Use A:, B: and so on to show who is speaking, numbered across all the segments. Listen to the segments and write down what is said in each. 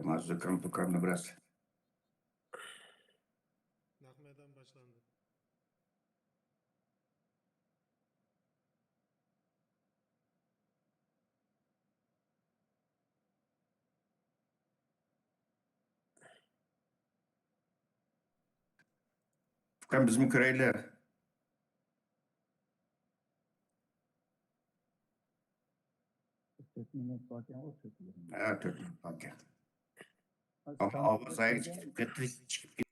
A: Mazlum tukandı biraz.
B: Nakmeden başlandı.
A: Tukan bizim köreyler.
C: Minut varken o çekilir.
A: Evet, evet. Okey.
C: Ha,
A: Ama
C: stand
A: hava ayrı
C: çekeceğim.
A: çıkıp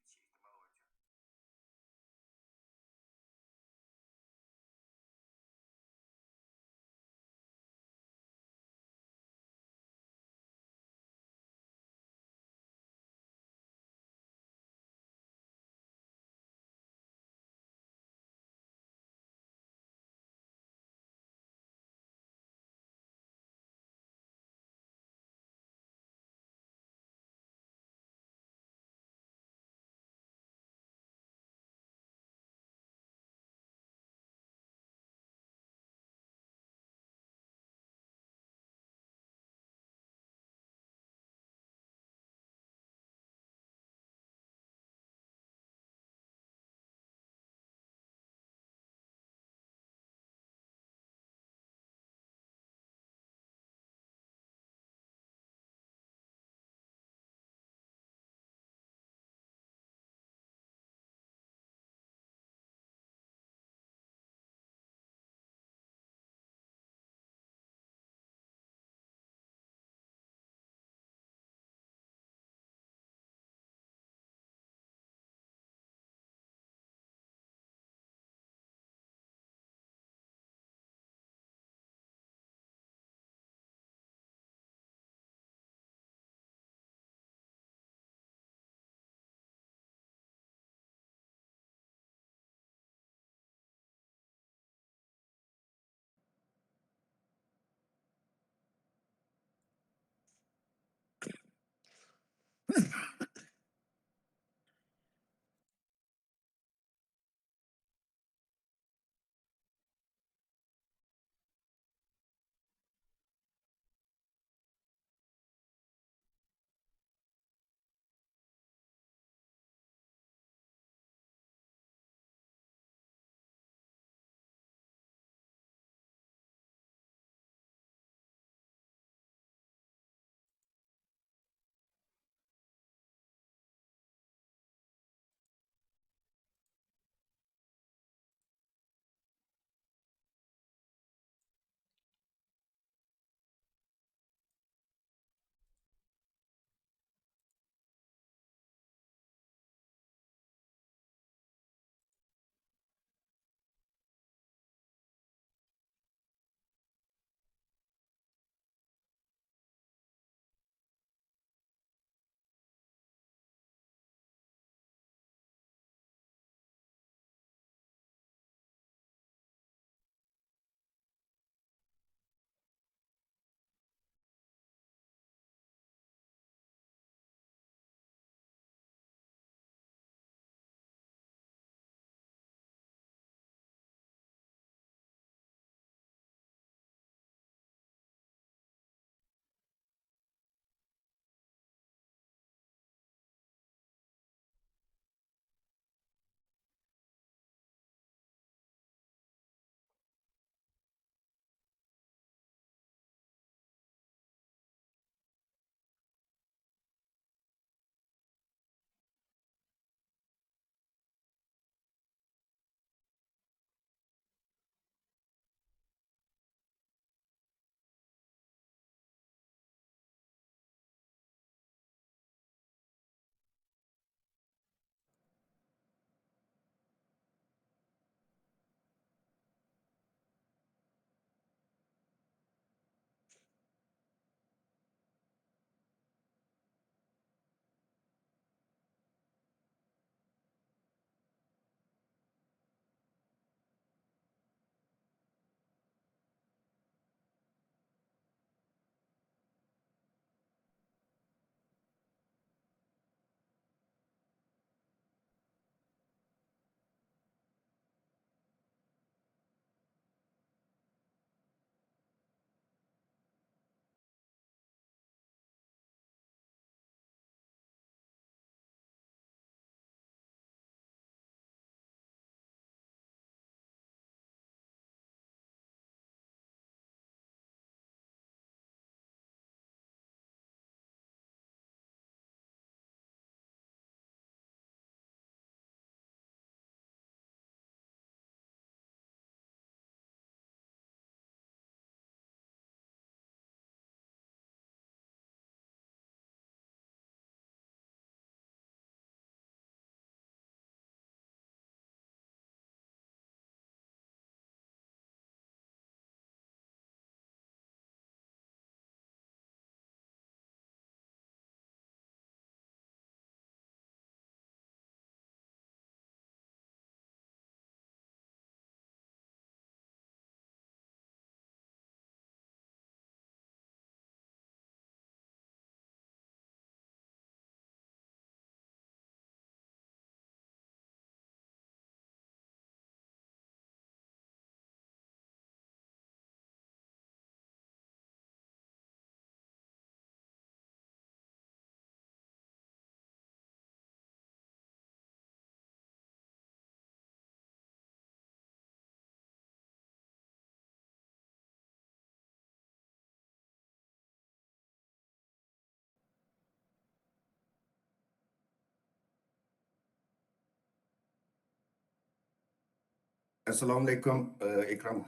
A: Assalomu alaykum, ekran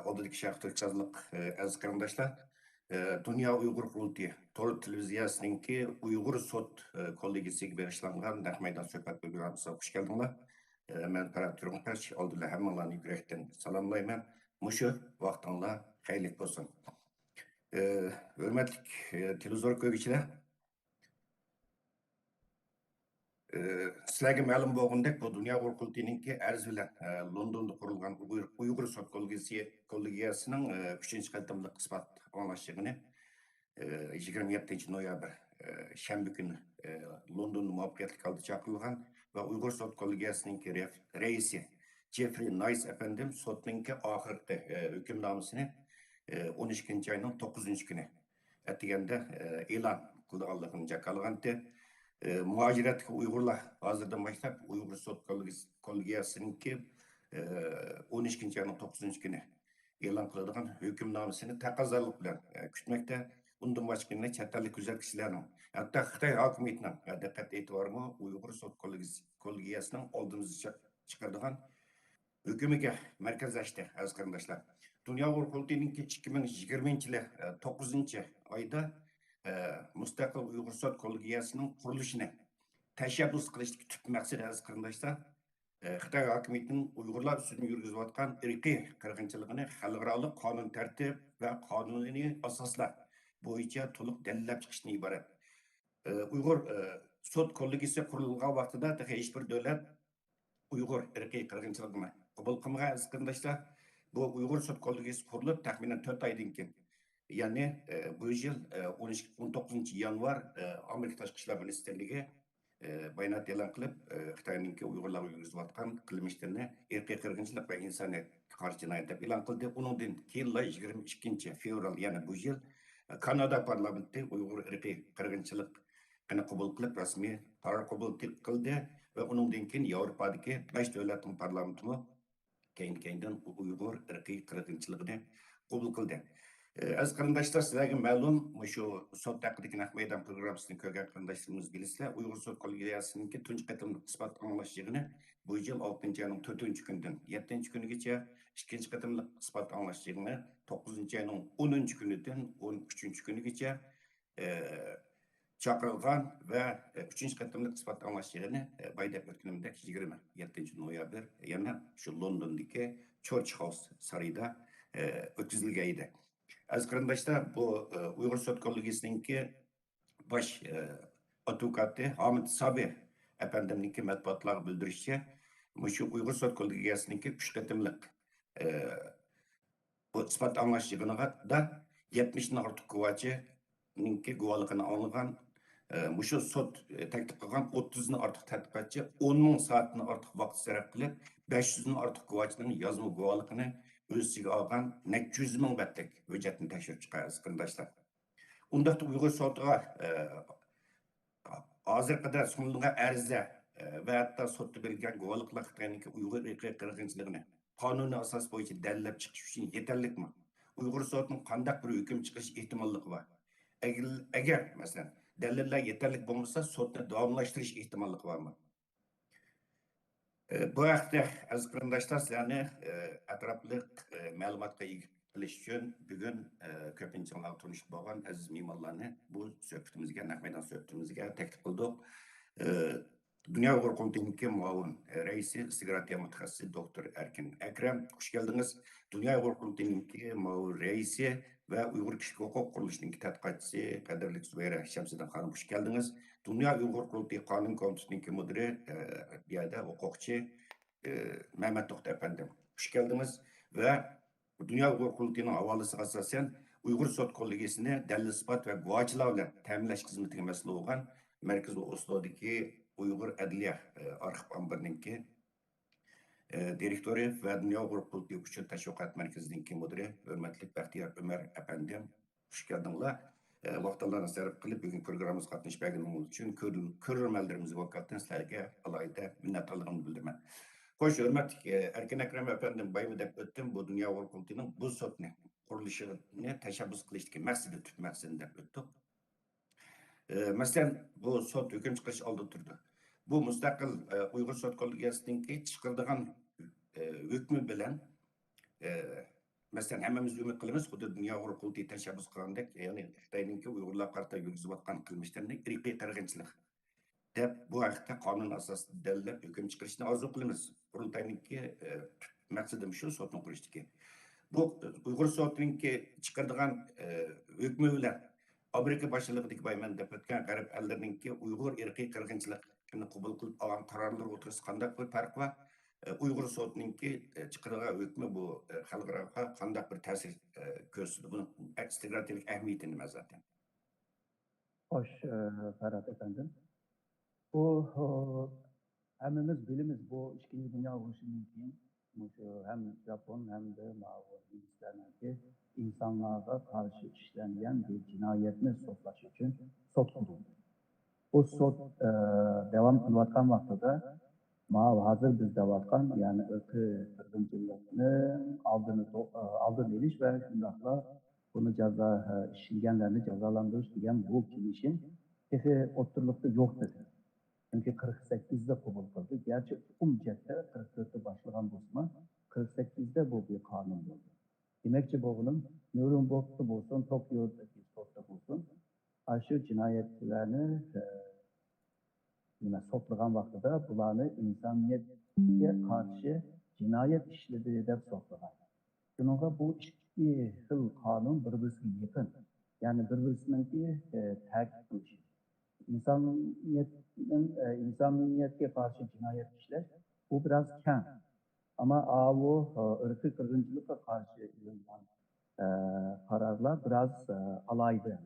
A: oldidagi Sharq Türkçazlık aziz qarindoshlar. Dünya Uyghur Qurultiyi to'rt televiziyasiningki Uyghur sot kollegiyasiga bag'ishlangan naq maydon suhbat programmasiga xush keldinglar. Men Farhod Turmush oldida hammalarni yurakdan salomlayman. Mushu vaqtinglar xayrli bo'lsin. Hurmatli televizor ko'ruvchilar, sizlarga ma'lum bo'lgandek, bu Dünya Uyghur Qurultiyininki arz bilan Londonda qurilgan Uyghur sot kollegiyasining 3-chi qatimliq isbot anglashig'ini 27 noyabr shanba kuni Londonda muvaffaqiyatli holda chaqirilgan va Uyghur sot kollegiyasininki raisi Jeffrey Nice efendim sotninki oxirgi hukmnomasini 12 ayning 9 kuni atiganda e'lon qilganligini jakalgandi. Muhaciratki Uygurlar hazırdan başlap Uygur Sot Kollegiyasininki 12 ayının 9 günü e'lon qiladigan hukmnomasini taqozolik bilan kutmoqda. Bundan boshqa yana chet ellik güzel kishilarning, hatto Xitoy hokimiyatining diqqat e'tiborini Uygur Sot Kollegiyasining oldimizga chiqaradigan hukmiga markazlashdi aziz qarindoshlar. Dünya Uyghur Qurultiyininki 2020-yil 9-oyda Mustaqil Uyghur Sot Kollegiyasining qurilishini tashabbus qilishning tub maqsadi aziz qarindoshlar, Xitoy hokimiyatining Uyg'urlar ustidan yurgizayotgan irqiy qirg'inchiligini xalqaro qonun tartib va qonuniy asoslar bo'yicha to'liq dalillab chiqishdan iborat. Uyg'ur sot kollegiyasi qurilgan vaqtida hech bir davlat Uyg'ur irqiy qirg'inchiligini qabul qilmagan aziz qarindoshlar. Bu Uyg'ur sot kollegiyasi qurilib taxminan 4 oydan keyin, ya'ni bu yil 19 yanvar Amerika Tashqi ishlar ministrligi bayonot e'lon qilib, Xitoyninki Uyg'urlarga yurgizayotgan qilmishlarni irqiy qirg'inchilik va insoniyat qarshi jinoyat deb e'lon qildi. Undan keyin 22 fevral, ya'ni bu yil Kanada parlamenti Uyg'ur irqiy qirg'inchiligini qabul qilib rasmiy qaror qabul qildi va undan keyin Yevropadagi 5 davlatning parlamentimi keyin Uyg'ur irqiy qirg'inchiligini qabul qildi. Aziz qarindoshlar, sizlarga ma'lum, shu sot haqidagi naq maydon programmasini ko'rgan qarindoshlarimiz bilasizlar, Uyg'ur sot kollegiyasininki tunji qatimliq isbot anglash yig'ini bu yil 6-oyning 4-kunidan 7-kunigacha, 2-chi qatimliq isbot anglash yig'ini 9-oyning 10-kunidan 13-kunigacha chaqirilgan va 3-chi qatimliq isbot anglash yig'ini baydab o'tganimdek 27 noyabr yana shu Londondagi Church House sarayida o'tkazilgan edi. Aziz qarindoshlar, bu Uyghur sot kollegiyasininki bosh advokati Hamid Sabi efendimninki matbuotlarga bildirishicha, shu Uyghur sot kollegiyasininki 3 qatimliq bu isbot anglash yig'inida 70 dan ortiq guvohchininki guvohligini olgan, shu sot taklif qilgan 30 dan ortiq tadqiqotchi 10 ming soatdan ortiq vaqt sarf qilib 500 dan ortiq guvohchining yozma guvohligini o'ziga olgan 200 ming betlik hujjatni tekshirib chiqadi aziz qarindoshlar. Undaqda Uyg'ur sotiga hozir qadar sunilgan arizlar va hatto sotda berilgan guvohliklar Xitoyning Uyg'ur irqiy qirg'inchiligini qonuniy asos bo'yicha dalillab chiqish uchun yetarlikmi? Uyg'ur sotining qanday bir hukm chiqish ehtimolligi bor? Agar masalan dalillar yetarli bo'lmasa, sotni davomlashtirish ehtimolligi bormi? Bu haqda aziz qarindoshlar, sizlarni atrofliq ma'lumotga ega qilish uchun bugun ko'pinchalar tanishib bo'lgan aziz mehmonlarni bu suhbatimizga, naq maydon suhbatimizga taklif qildik. Dünya Uyghur Qurultiyininki muavin raisi, istiqrotiya mutaxassisi doktor Erkin Akram, xush keldingiz. Dünya Uyghur Qurultiyininki muavin raisi va Uyg'ur kishilik huquq qurilishining tadqiqotchisi qadrli Zubayra Shamsiddin xonim, xush keldingiz. Dünya Uyghur Qurultiyi qonun komitetininki mudiri, biyada huquqchi Mehmet To'xta efendim, xush keldingiz. Va Dünya Uyghur Qurultiyining havolasiga asosan Uyghur sot kollegiyasini dalil isbot va guvohchilar bilan ta'minlash xizmatiga mas'ul bo'lgan Markaziy Oslodagi Uyg'ur adliya arxiv omborininki direktori va Dünya Uyghur Qurultiyi uchun tashviqot markazininki mudiri hurmatli Baxtiyor Umar efendim, xush keldinglar. Vaqtlarni sarf qilib bugun programmamizga qatnashib berganingiz uchun ko'rurmanlarimizga vakatdan sizlarga alohida minnatdorligimni bildiraman. Xo'sh, hurmatli Erkin Akram efendim, baymi deb o'tdim, bu Dünya Uyghur Qurultiyining bu sotni qurilishini tashabbus qilishdagi maqsadi, tub maqsadi deb o'tdik. Masalan, bu sot hukm chiqarish oldida turdi. Bu mustaqil Uyg'ur sot kollegiyasininki chiqaradigan hükmü bilen mesela hemmemiz ümit kılımız, xuddi Dünya Uyg'ur Qurultayı tashabbus qilgandek, ya'ni Xitoyninki Uyg'urlar qarata yurgizayotgan qilmishlarni irqiy qirg'inchilik deb bu haqda qonun asosida dalillab hukm chiqarishni orzu qilamiz. Qurultayninki maqsadim shu, sotni qurishdiki. Bu Uyg'ur sotininki chiqardigan hukmi bilan Amerika boshchiligidagi bayman deb o'tgan g'arb ellarininki Uyg'ur irqiy qirg'inchilikni qabul qilib olgan qarorlar o'tirisi qanday bir farq va Uyg'ur sotininki chiqargan hukmi bu xalqaro qanday bir ta'sir ko'rsatdi. Buni strategik ahamiyati nima zaten?
C: Hoş Ferhat efendim. Bu hemimiz bilimiz bu İkinci Dünya Savaşı'nın hem Japon hem de Hindistan'daki insanlara karşı işlenen bir cinayetini sotlaş için sot kuruldu. Bu sot devam kılvatkan vaxtıda hazır bizde vatkan yani ırkı kırgıncılığının aldığını eliş ve şundakla bunu işleyenlerini cezalandırış diyen bu kilişin tefe oturlukta yok dedi. Çünkü 48'de kabul kıldı. Gerçi umcette 44'te başlayan bu zaman 48'de bu bir kanun oldu. Demekçi bunun Nürnberg'da bulsun, Tokyo'daki sotta bulsun, aşı cinayetlerini yine soklayan vaxtıda bunları insaniyete karşı cinayet işlediği de soklayan. Bununla bu iki hıl kanun birbirine yakın. Yani birbirine takip ediyor. İnsaniyete karşı cinayet işler, bu biraz ken. Ama o ırkı kırgıncılıkla karşı alınan kararlar biraz alaydı.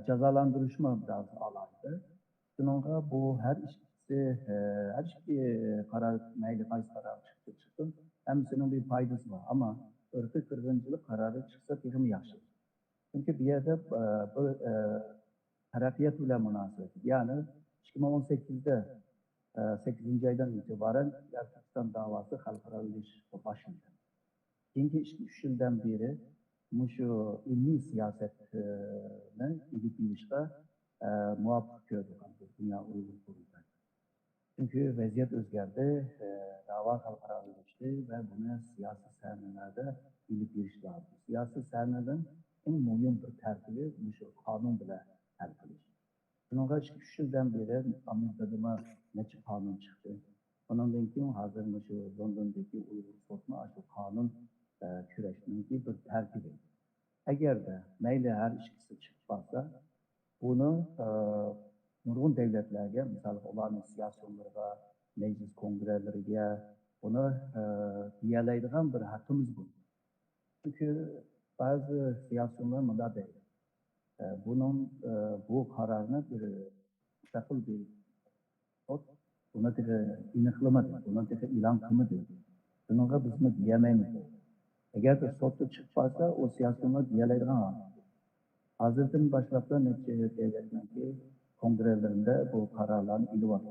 C: Cezalandırışma biraz alaydı. Bununla bu her iki karar, meyli kayıt kararı çıktı. Hemsinin bir faydası var ama ırkı kırgıncılık kararı çıksa bir yaşlı. Çünkü bir yerde Harekiyet ile münasebet. Yani 2018'de 8. aydan itibaren Erkekistan davası halkara ilişki başladı. Çünkü 3 yıldan beri şu ilmi siyasetine ilip ilişki muvaffak gördük. Dünya Uygur Kurultayı. Çünkü vaziyet özgerdi, dava halkara ilişki ve buna siyasi sahnelerde ilip ilişki lazım. Siyasi sahneden en mühim bir terkibi şu kanun bile hal kılış. Bununla 3 yıldan beri Amerika'da neçe kanun çıktı. Onun için hazır şu London'daki Uygur Sotma şu kanun küreşinin bir terkibi. Eğer de meyle her işkisi çıkmazsa bunu nurgun devletlerge, mesela olan siyasyonlara, meclis kongrelerine bunu diyeleydiğen bir hakkımız bu. Çünkü bazı siyasyonlar mıda değil. Bunun bu kararını bir müstakil bir buna bir iniklamadır, buna bir ilan kılmadır. Bununla biz mi diyemeyiz. Eğer de sotta çıkmazsa o siyasyonlar diyeleydiğen hazırdan başlapta neçe devletlerindeki kongrelerinde bu kararların ili var.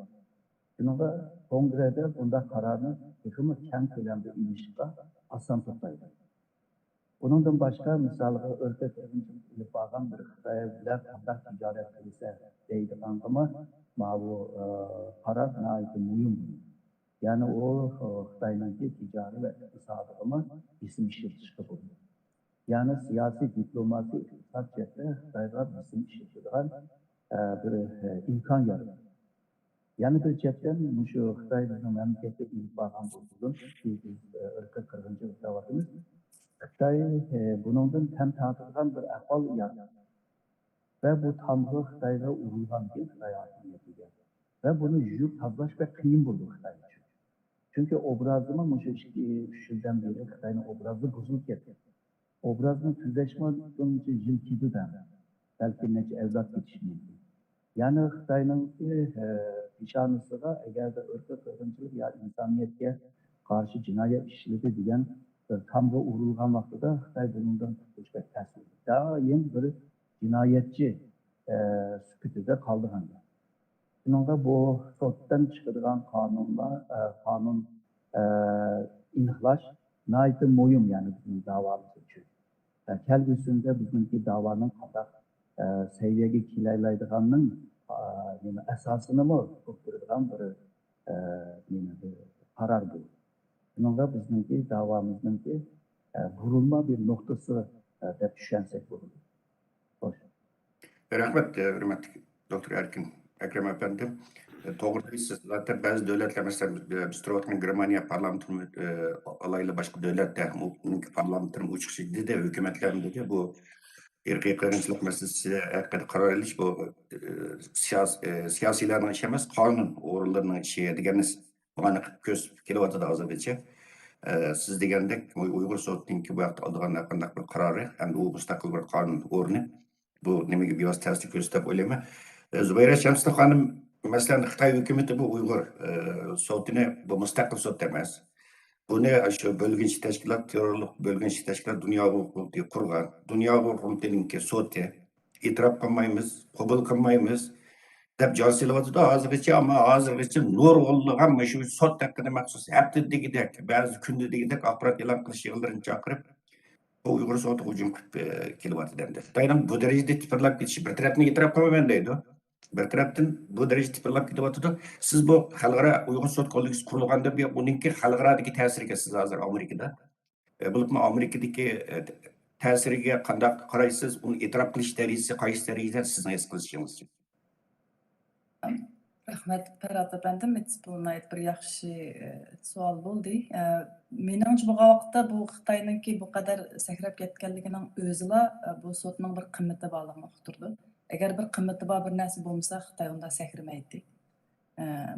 C: Bununla kongrede bunda kararını hükümü kent ölen bir ilişki asan toplaydı. Bundan başka misalga örgüt ilip bağlan bir Xitay bilen kandak ticaret ise deydi ama bu karar nait mühim. Yani o Xitay'daki ticari ve iktisadi ama isim işletişi bu. Yani siyasi diplomasi iktisat cihette Xitay'da isim işletişinden bir imkan yaratıyor. Yani bir cepten şu Xitay'ın memlekette ilip bağlan bulduğun örgüt kırgıncılık davatımız Xitay bunun tem tartışılan bir ahval yarattı. Ve bu tanrı Xitay'da uğurlan bir Xitay hakimiyetidir. Ve bunu yüzük tazlaş ve kıyım buldu Xitay için. Çünkü obrazımı şu 3 yıldan beri Xitay'ın obrazı bozulup getirdi. Obrazını tüzleşmeden yılkıydı da belki nece evlat yetişmeydi. Yani Xitay'ın nişanısı da eğer de ırkı kırgıncılık ya insaniyetke karşı cinayet işledi diyen tam da uğrulgan vaxtıda Xitay bundan tutmuş ve təsir. Daim bir cinayetçi süpütüde kaldı handa. Bununla bu sottan çıkarılan kanun inihlaş naiti mühim yani bizim davamız için. Kelgüsünde bizimki davanın kadar seviyege kilaylaydığının yani esasını mı tutturduğun bir karar bu. Bununla bizimki davamızınki vurulma bir noktası deb düşünsek olur. Hoş.
A: Rahmet, hürmetli Doktor Erkin Ekrem Efendi. Doğru değilsiniz. Zaten bazı devletler mesela biz turvatkan Germaniya parlamentinin alaylı başka devletler parlamentin uçuk de hükümetlerinde de bu irqiy qirg'inchilik masalasi haqida qaror ilish bu siyosilarning ishi emas, qonun o'rinlarining ishi degani buni ko'z kelyapti hozirgacha. Siz degandek Uyg'ur sotininki bu yoqda oldigan qandaq bir qarori hamda u mustaqil bir qonun o'rni. Bu nimaga bevosita ta'sir ko'rsatib o'ylayman. Zubayra Shamsina xonim, masalan, Xitoy hukumati bu Uyg'ur sotini bu mustaqil sot emas. Buni shu bölgünçi teşkilat, terörlük bölgünçi teşkilat Dünya Kurultayı kurgan. Dünya Kurultayı'nınki soti itiraf kılmaymiz, kabul kılmaymiz. Dep jasılavatı hazırgacha ama hazırgacha nur olgan şu sot hakkında maksus. Hepti digidek, bazı kundu digidek akbarat elan kılış yığınlarını çakırıp bu Uygur sotu hücum kelyapti dendi. Xitoyning bu derecede tipirlab ketishi bir tarafdan itiraf kılmaman deydi. Bir taraftan bu derece tipirlab ketyapti. Siz bu xalqaro Uygur sot kollektivi qurilganda bir uninki xalqarodagi ta'siriga siz hozir Amerikada. Bulupmu Amerikadagi ta'siriga qanday qaraysiz? Uni e'tirof qilish darajasi qaysi darajada sizning his qilishingiz?
D: Rahmet Ferhat efendim, bu bir yaxshi savol bo'ldi. Meningcha bu vaqtda bu Xitoyningki bu qadar sakrab ketganligining o'zila bu sotning bir qimmati borligini uqtirdi. Agar bir qimmati bor bir narsa bo'lmasa, Xitoy unda sakramaydi.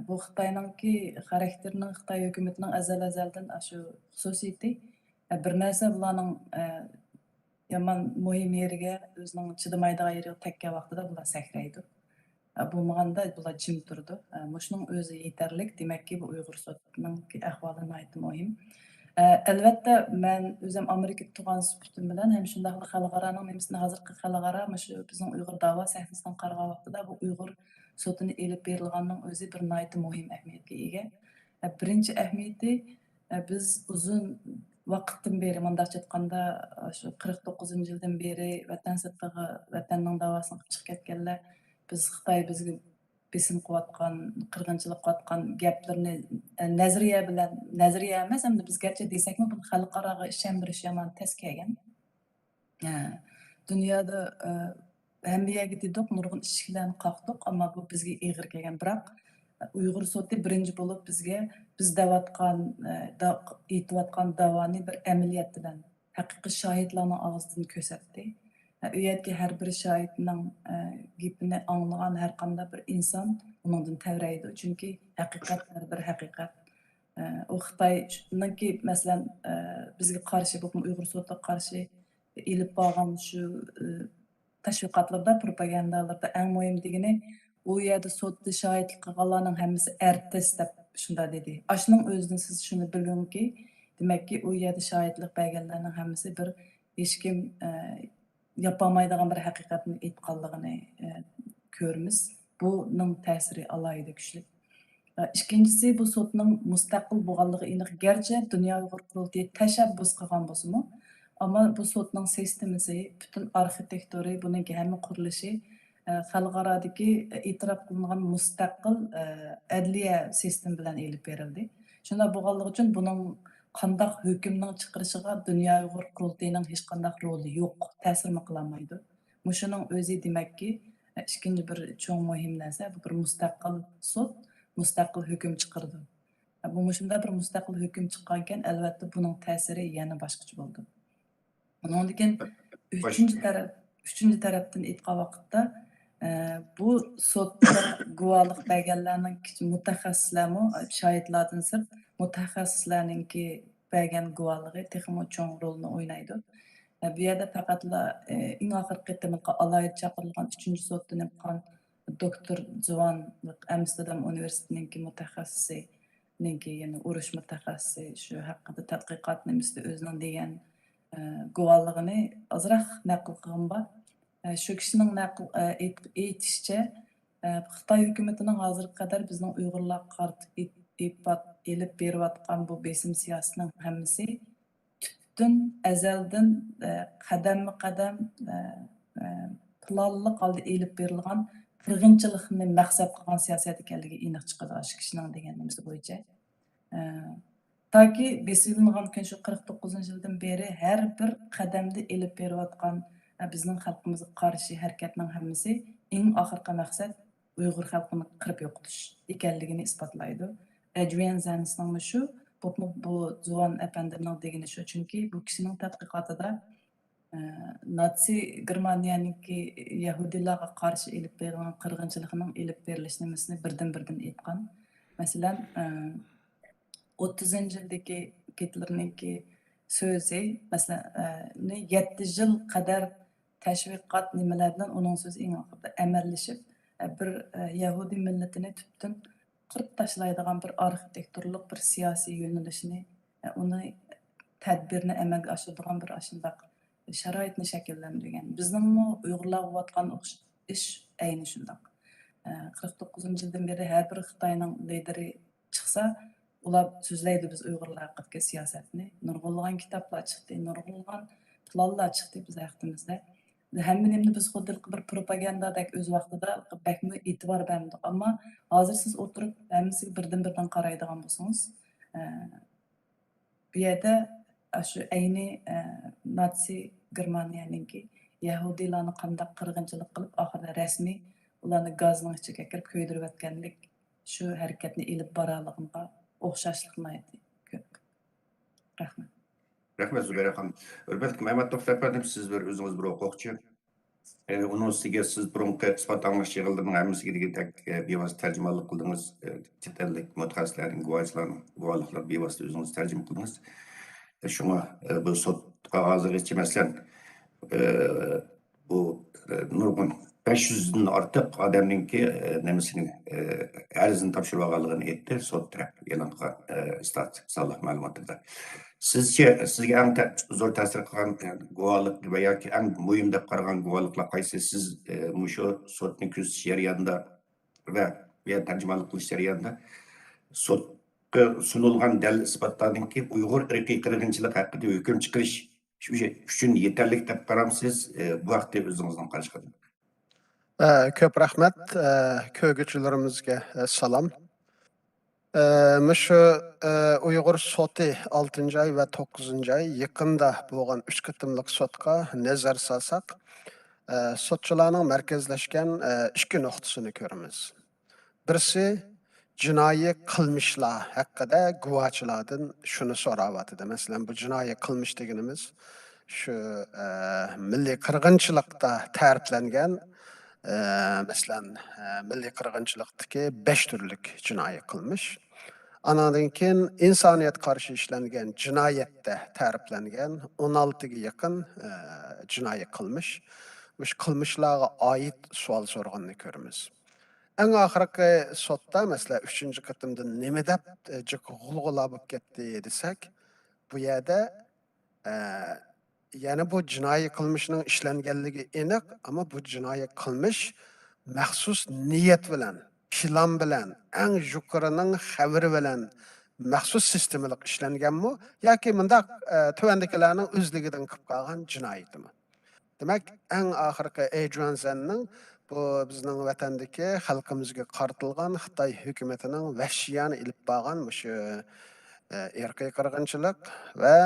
D: Bu Xitoyningki xarakterining Xitoy hukumatining azaldan shu xususiyati bir narsa bularning yomon muhim yeriga o'zining chidamaydigan yeriga tekkan vaqtida bular sakraydi. Bo'lmaganda bular jim turdi. Shuning o'zi yetarlik. Demakki bu Uyg'ur sotining ahvoli nihoyat muhim. Albatta men o'zim Amerikada turgan suhbatim bilan ham shunday xalqaroning nimasini hozirgi xalqaro shu bizning Uyg'ur da'vo sahifasidan qaragan vaqtida bu Uyg'ur sotini elib berilganning o'zi bir nihoyat muhim ahamiyatga ega. Birinchi ahamiyati biz uzun vaqtdan beri mundaqcha aytganda shu 49-yildan beri vatan sirtig'i vatanning da'vosini chiqib ketganlar biz Xitoy bizga besim qilayotgan, qirg'inchilik qilayotgan gaplarni nazariya emas, hamda biz garchi desakmi bu xalqaroga ishondirish yomon tez kelgan. Dunyoda hammaga dedik, nurg'un eshiklarni qoqdik, ammo bu bizga ig'ir kelgan. Biroq Uyg'ur soti birinchi bo'lib bizga biz aytayotgan davoni bir amaliyot bilan haqiqiy shohidlarning og'zidan ko'rsatdi. U yerga har bir shohidning gapini anglagan har qanday bir inson uningdan tavraydi, chunki haqiqat bir haqiqat. U Xitoyninki masalan bizga qarshi bu Uyg'ur sotiga qarshi ilib borgan shu tashviqotlarda, propagandalarda eng muhim degani u yerda sotda shohidlik qilganlarning hammasi artist deb shunday dedi. Ashning o'zidan siz shuni bilingki, demakki u yerda shohidlik berganlarning hammasi bir hech kim yapolmaydigan bir haqiqatni aytganligini ko'ramiz. Buning ta'siri alohida kuchli. Ikkinchisi bu sotning mustaqil bo'lganligi aniq. Garchi Dunyo Uyg'ur qurultiyi tashabbus qilgan bo'lsa-mu, ammo bu sotning sistemasi, butun arxitektura, buning hamma qurilishi xalqarodagi e'tirof qilingan mustaqil adliya sistem bilan elib berildi. Shunday bo'lganligi uchun buning qandaq hukmning chiqarishiga Dunyo Uyg'ur qurultiyining hech qanday roli yo'q, ta'sir qilolmaydi. Mushuning o'zi demakki, ikkinchi bir cho'ng muhim narsa, bu bir mustaqil sud, mustaqil hukm chiqardi. Bu mushunda bir mustaqil hukm chiqqan ekan, albatta buning ta'siri yana boshqacha bo'ldi. Bundan keyin uchinchi tarafdan aytgan vaqtda bu sotda guvohlik berganlarning mutaxassislarmi, shohidlardan sirt mutaxassislarningki bergan guvohligi texmo cho'ng rolni o'ynaydi. Bu yerda faqatla eng oxirgi qitimga alohida chaqirilgan 3-sotdan chiqqan doktor Zuvan Amsterdam universitetininki mutaxassisi, yana urush mutaxassisi shu haqida tadqiqot nimasida o'zining degan guvohligini ozroq naql qilgan bor. Shu kishining aytishicha, Xitoy hukumatining hozirga qadar bizning Uyg'urlar qartib elib berayotgan bu besim siyosatining hammasi tubdan azaldan qadam-qadam planli holda elib berilgan qirg'inchilikni maqsad qilgan siyosat ekanligi aniq chiqadi shu kishining degan nimasi bo'yicha. Taki besilingan gün şu 49 yıldan beri her bir qadamda elip beriyotgan bizning xalqimizga qarshi harakatning hammasi eng oxirgi maqsad Uyg'ur xalqini qirib yo'qotish ekanligini isbotlaydi. Adrian Zansning shu, bu Zuvan apandining degani shu, chunki bu kishining tadqiqotida Nazi Germaniyaniki Yahudilarga qarshi elib berilgan qirg'inchilikning elib berilishini birdan aytgan. Masalan, 30 yildagi Hitlerninki so'zi, masalan, 7 yil qadar tashviqot nimalar bilan uning so'zi eng oxirida amallashib, bir Yahudi millatini tubdan qirib tashlaydigan bir arxitektorlik, bir siyosiy yo'nalishini, uni tadbirni amalga oshiradigan bir ashundaq sharoitni shakllantirgan. Bizningmi Uyg'urlar qilayotgan ish ayni shundaq. 49 yildan beri har bir Xitoyning lideri chiqsa, ular so'zlaydi biz Uyg'urlar haqidagi siyosatni. Nurg'unlagan kitoblar chiqdi, nurg'unlagan planlar chiqdi biz haqimizda. Hammanimni biz xuddi bir propagandadek o'z vaqtida bakmi e'tibor berdik. Ammo hozir siz o'tirib hammasiga birdan qaraydigan bo'lsangiz, bu yerda shu ayni Nazi Germaniyaningki Yahudilarni qanday qirg'inchilik qilib, oxirida rasmiy ularni gazning ichiga kirib ko'ydirayotganlik shu harakatni ilib borarligiga o'xshashlikni ko'p. Rahmat.
A: Rahmat Zubeyra Hanım. Elbette Mehmet Toftay efendim siz bir özünüz bir hukukçu. Onun size siz burunki ispat anlaş yığıldığının hemisi gibi tek bevasıta tercümanlık kıldınız. Çetellik mutaxassislerin, guvalıklar bevasıta özünüz tercüme kıldınız. Şuna bu sotqa hazır geçmezsen bu nurgun 500'den artık adamınki nemesini erzini tapşırıvalığını etti. Sot taraf e'lon qilgan istatistik ma'lumotlarda. Sizce sizga eng zo'r ta'sir qilgan guvohlik va yoki eng muhim deb qaragan guvohliklar qaysi? Siz shu sotni kuzatish jarayonida va tarjimonlik qilish jarayonida sotga sunilgan dalil isbotlardan keyin Uyg'ur irqiy qirg'inchilik haqida hukm chiqarish uchun yetarli deb qaramsiz? Bu haqda o'zingizdan qarash qilin.
E: Ko'p rahmat ko'rguvchilarimizga salom. Shu Uyg'ur soti 6-oy va 9-oy yaqinda bo'lgan 3 qitimliq sotga nazar solsak, sotchilarning markazlashgan 2 nuqtasini ko'ramiz. Birisi jinoiy qilmishlar haqida guvohchilardan shuni so'rayotdi. Masalan, bu jinoiy qilmish deganimiz shu milliy qirg'inchilikda ta'riflangan masalan milliy qirg'inchilikdagi 5 turlik jinoiy qilmish. Anadan keyin insoniyat qarshi ishlangan jinoyatda ta'riflangan 16 ga yaqin jinoiy qilmish. Shu qilmishlarga oid savol so'raganini ko'ramiz. Eng oxirgi sotda masalan 3-qitimda nima deb g'ulg'ula bo'lib ketdi desak, bu yerda yana bu jinoiy qilmishning ishlanganligi aniq, ammo bu jinoiy qilmish maxsus niyat bilan, plan bilan, eng yuqorining xabari bilan maxsus sistemalik ishlanganmi yoki bundaq tuvandagilarning o'zligidan qilib qolgan jinoyatmi? Demak, eng oxirgi Adrian Zansning bu bizning vatandagi xalqimizga qartilgan Xitoy hukumatining vahshiyona ilib borgan shu irqiy qirg'inchilik va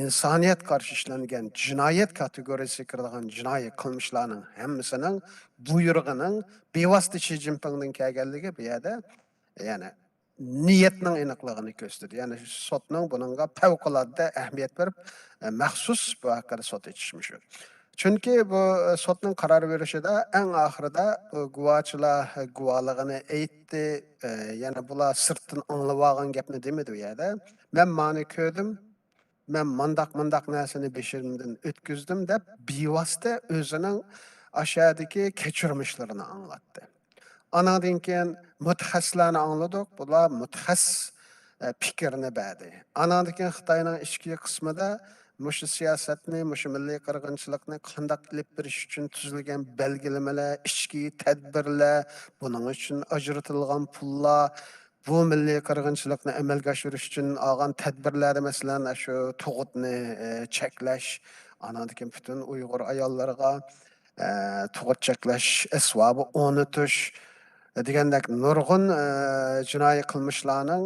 E: insoniyat qarshi ishlangan jinoyat kategoriyasiga kiradigan jinoiy qilmishlarning hammasining buyrug'ining bevosita Xi Jinpingdan kelganligi bu yerda ya'ni niyatning aniqligini ko'rsatadi. Ya'ni sotning bunga favqulodda ahamiyat berib maxsus bu haqida sot etishmish. Chunki bu sotning qaror berishida eng oxirida guvohchilar guvohligini aytdi, yana bular sirtdan anglab olgan gapni demadi u yerda. Men ma'ni ko'rdim, men mandaq narsani beshimdan o'tkazdim deb bevosita o'zining aşağıdaki kechirmishlarini anglatdi. Anadan keyin mutaxassislarni angladik, bular mutaxassis fikrini berdi. Anadan keyin Xitoyning ichki qismida mushu siyosatni, mushu milliy qirg'inchilikni qanday qilib berish uchun tuzilgan belgilamalar, ichki tadbirlar, buning uchun ajratilgan pullar, bu milliy qirg'inchilikni amalga oshirish uchun olgan tadbirlarni masalan shu tug'utni cheklash, anadan keyin butun Uyg'ur ayollarga tug'ut cheklash asbobi o'rnatish degandek nurg'un jinoiy qilmishlarning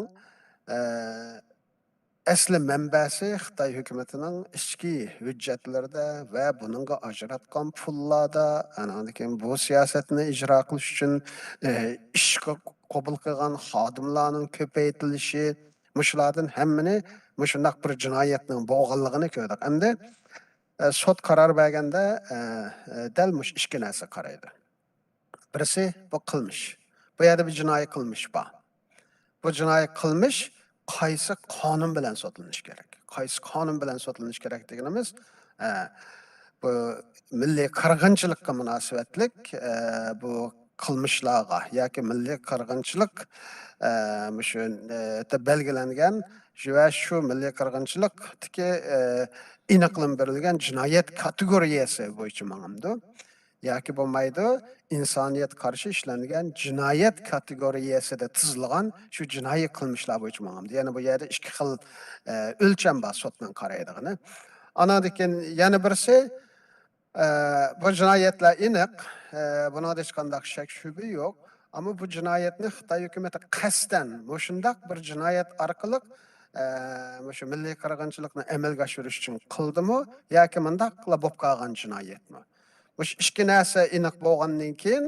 E: asli manbasi Xitoy hukumatining ichki hujjatlarida va buningga ajratgan pullarda, anandan bu siyosatni ijro qilish uchun ishga qabul qilgan xodimlarning ko'paytilishi, mushlardan hammani mushundaq bir jinoyatning bo'lganligini ko'rdik. Endi sud qaror berganda dal mush ikki narsa qaraydi. Birisi bu qilmish. Bu yerda bir jinoiy qilmish bor. Bu jinoiy qilmish qaysi qonun bilan sotlanishi kerak? Qaysi qonun bilan sotlanishi kerak deganimiz bu milliy qirg'inchilikqa munosabatlik bu qilmishlarga yoki milliy qirg'inchilik shu belgilangan va shu milliy qirg'inchilikdagi aniqlantirilgan jinoyat kategoriyasi bo'yicha ma'lumdi. Yoki bo'lmaydi insoniyat qarshi ishlangan jinoyat kategoriyasida tuzilgan shu jinoiy qilmishlar bo'yicha ma'lumdi. Ya'ni bu yerda ikki xil o'lcham bor sotdan qaraydigani. Anadan yana birisi bu jinoyatlar aniq, bunda hech qanday shak shubha yo'q. Ammo bu jinoyatni Xitoy hukumati qasdan shundaq bir jinoyat orqali shu milliy qirg'inchilikni amalga oshirish uchun qildimi yoki mundaq qilib bo'lib qolgan jinoyatmi? Bu ikki narsa aniq bo'lgandan keyin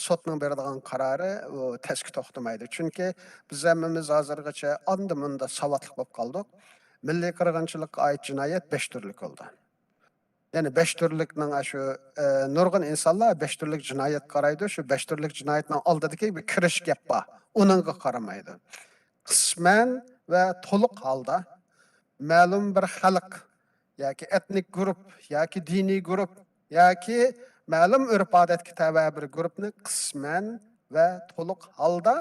E: sotning beradigan qarori tashkil to'xtamaydi. Chunki biz hammamiz hozirgacha onda-munda savodli bo'lib qoldik. Milliy qirg'inchilikqa oid jinoyat 5 turlik bo'ldi. Ya'ni 5 turlikning shu nurg'un insonlar 5 turlik jinoyat qaraydi. Shu 5 turlik jinoyatning oldidagi bir kirish gap bor. Uningga qaramaydi. Qisman va to'liq holda ma'lum bir xalq yoki etnik guruh yoki diniy guruh yoki ma'lum urf-odatga tabi bir guruhni qisman va to'liq holda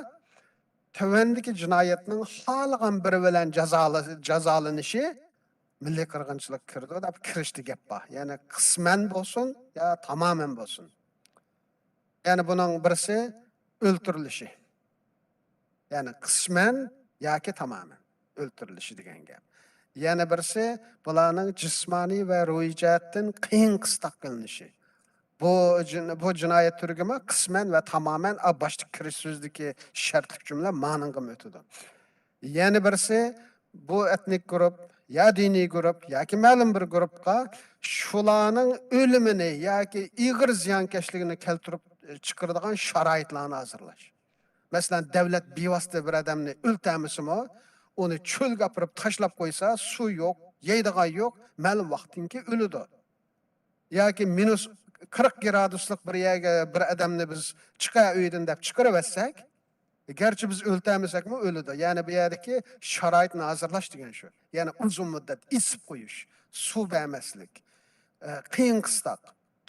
E: tövendeki jinoyatning xohlagan biri bilan jazolanishi milliy qirg'inchilik kirdi deb kirishdi gap bor. Ya'ni qisman bo'lsin yo tamoman bo'lsin. Ya'ni buning birisi o'ltirilishi. Ya'ni qisman yoki tamoman o'ltirilishi degan gap. Yana birisi bularning jismoniy va ruhiy jihatdan qiyin qisqa qilinishi. Bu jinoyat turiga qisman va tamoman boshda kirish so'zidagi shartli jumla ma'noga o'tadi. Yana birisi bu etnik guruh ya diniy guruh yoki ma'lum bir guruhga shularning o'limini yoki ig'ir ziyonkashligini keltirib chiqaradigan sharoitlarni hozirlash. Masalan, davlat bevosita bir odamni o'ltamasimi, uni cho'lga apirib tashlab qo'ysa, suv yo'q, yeydigan yo'q, ma'lum vaqtdan keyin o'ladi. Yoki minus 40 graduslik bir yerga bir odamni biz chiqar uydan deb chiqarib etsak, garchi biz o'ltamasakmi o'ladi. Ya'ni bu yerdagi sharoitni hozirlash degan shu. Ya'ni uzun muddat isib qo'yish, suv bermaslik, qiyin qistoq,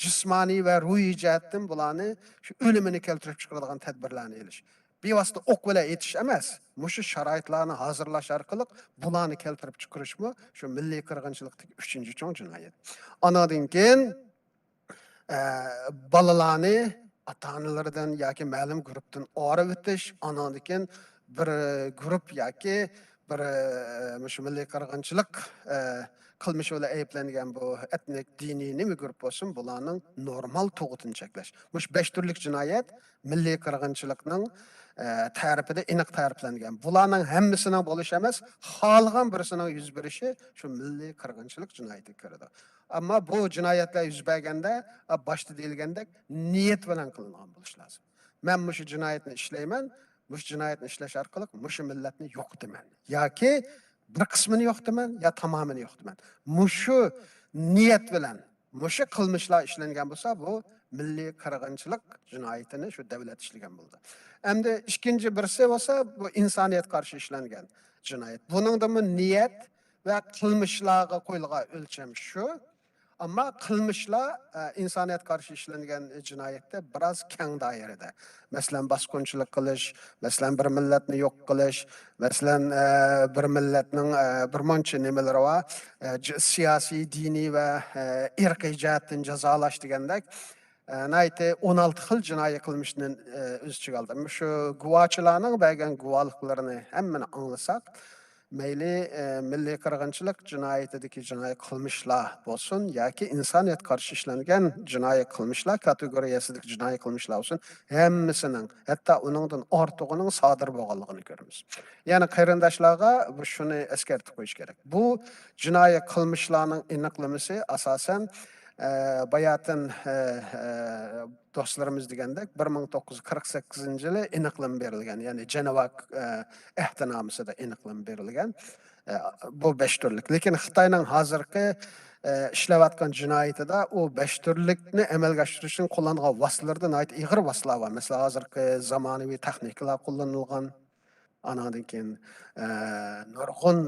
E: jismoniy va ruhiy jihatdan bularni shu o'limini keltirib chiqaradigan tadbirlarni elish. Bevosita o'q bilan etish emas, mushu sharoitlarni hozirlash orqali bularni keltirib chiqarishmi shu milliy qirg'inchilikdagi 3-cho'ng jinoyat. Anadan keyin bolalarni ota-onalaridan yoki ma'lum guruhdan orib o'tish, anadan keyin bir guruh yoki bir shu milliy qirg'inchilik qilmish bilan ayblangan bu etnik, diniy nima guruh bo'lsin, bularning normal tug'utini cheklash. Mush 5 turlik jinoyat milliy qirg'inchilikning tarifida aniq ta'riflangan. Bularning hammasining bo'lishi emas, xohlagan birisining yuz berishi shu milliy qirg'inchilik jinoyatiga kiradi. Ammo bu jinoyatlar yuz berganda, boshda deyilgandek niyat bilan qilingan bo'lishi lozim. Men shu jinoyatni ishlayman, bu jinoyatni ishlash orqali shu millatni yo'qitaman yoki bir qismini yo'qitaman yo tamomini yo'qitaman. Shu niyat bilan shu qilmishlar ishlangan bo'lsa, bu milliy qirg'inchilik jinoyatini shu davlat ishlagan bo'ldi. Endi ikkinchi birisi bo'lsa, bu insoniyat qarshi ishlangan jinoyat. Buningda niyat va qilmishlarga qo'yilgan o'lcham shu. Ammo qilmishlar insoniyat qarshi ishlangan jinoyatda biroz keng doirada. Masalan, bosqinchilik qilish, masalan, bir millatni yo'q qilish, masalan, bir millatning bir muncha nimalari va siyosiy, diniy va irqiy jihatdan jazolash degandek nayti 16 xil jinoiy qilmishni o'z ichiga oldi. Shu guvohchilarning bergan guvohliklarini hammani anglasak, mayli milliy qirg'inchilik jinoyatidagi jinoiy qilmishlar bo'lsin yoki insoniyat qarshi ishlangan jinoiy qilmishlar kategoriyasidagi jinoiy qilmishlar bo'lsin, hammasining, hatto uningdan ortig'ining sodir bo'lganligini ko'ramiz. Ya'ni qarindoshlarga shuni eskartib qo'yish kerak. Bu jinoiy qilmishlarning aniqlamasi asosan bayatın dostlarımız degandek 1948-yili aniqlam berilgan, ya'ni Ceneva ehtinamısida aniqlam berilgan. Bu 5 turlik. Lekin Xitoyning hozirgi ishlayotgan jinoyatida u 5 turlikni amalga oshirish uchun qo'llangan vositalardan ig'ir vositalar bor. Masalan, hozirgi zamonaviy texnikalar qo'llanilgan. Anadan keyin nurg'un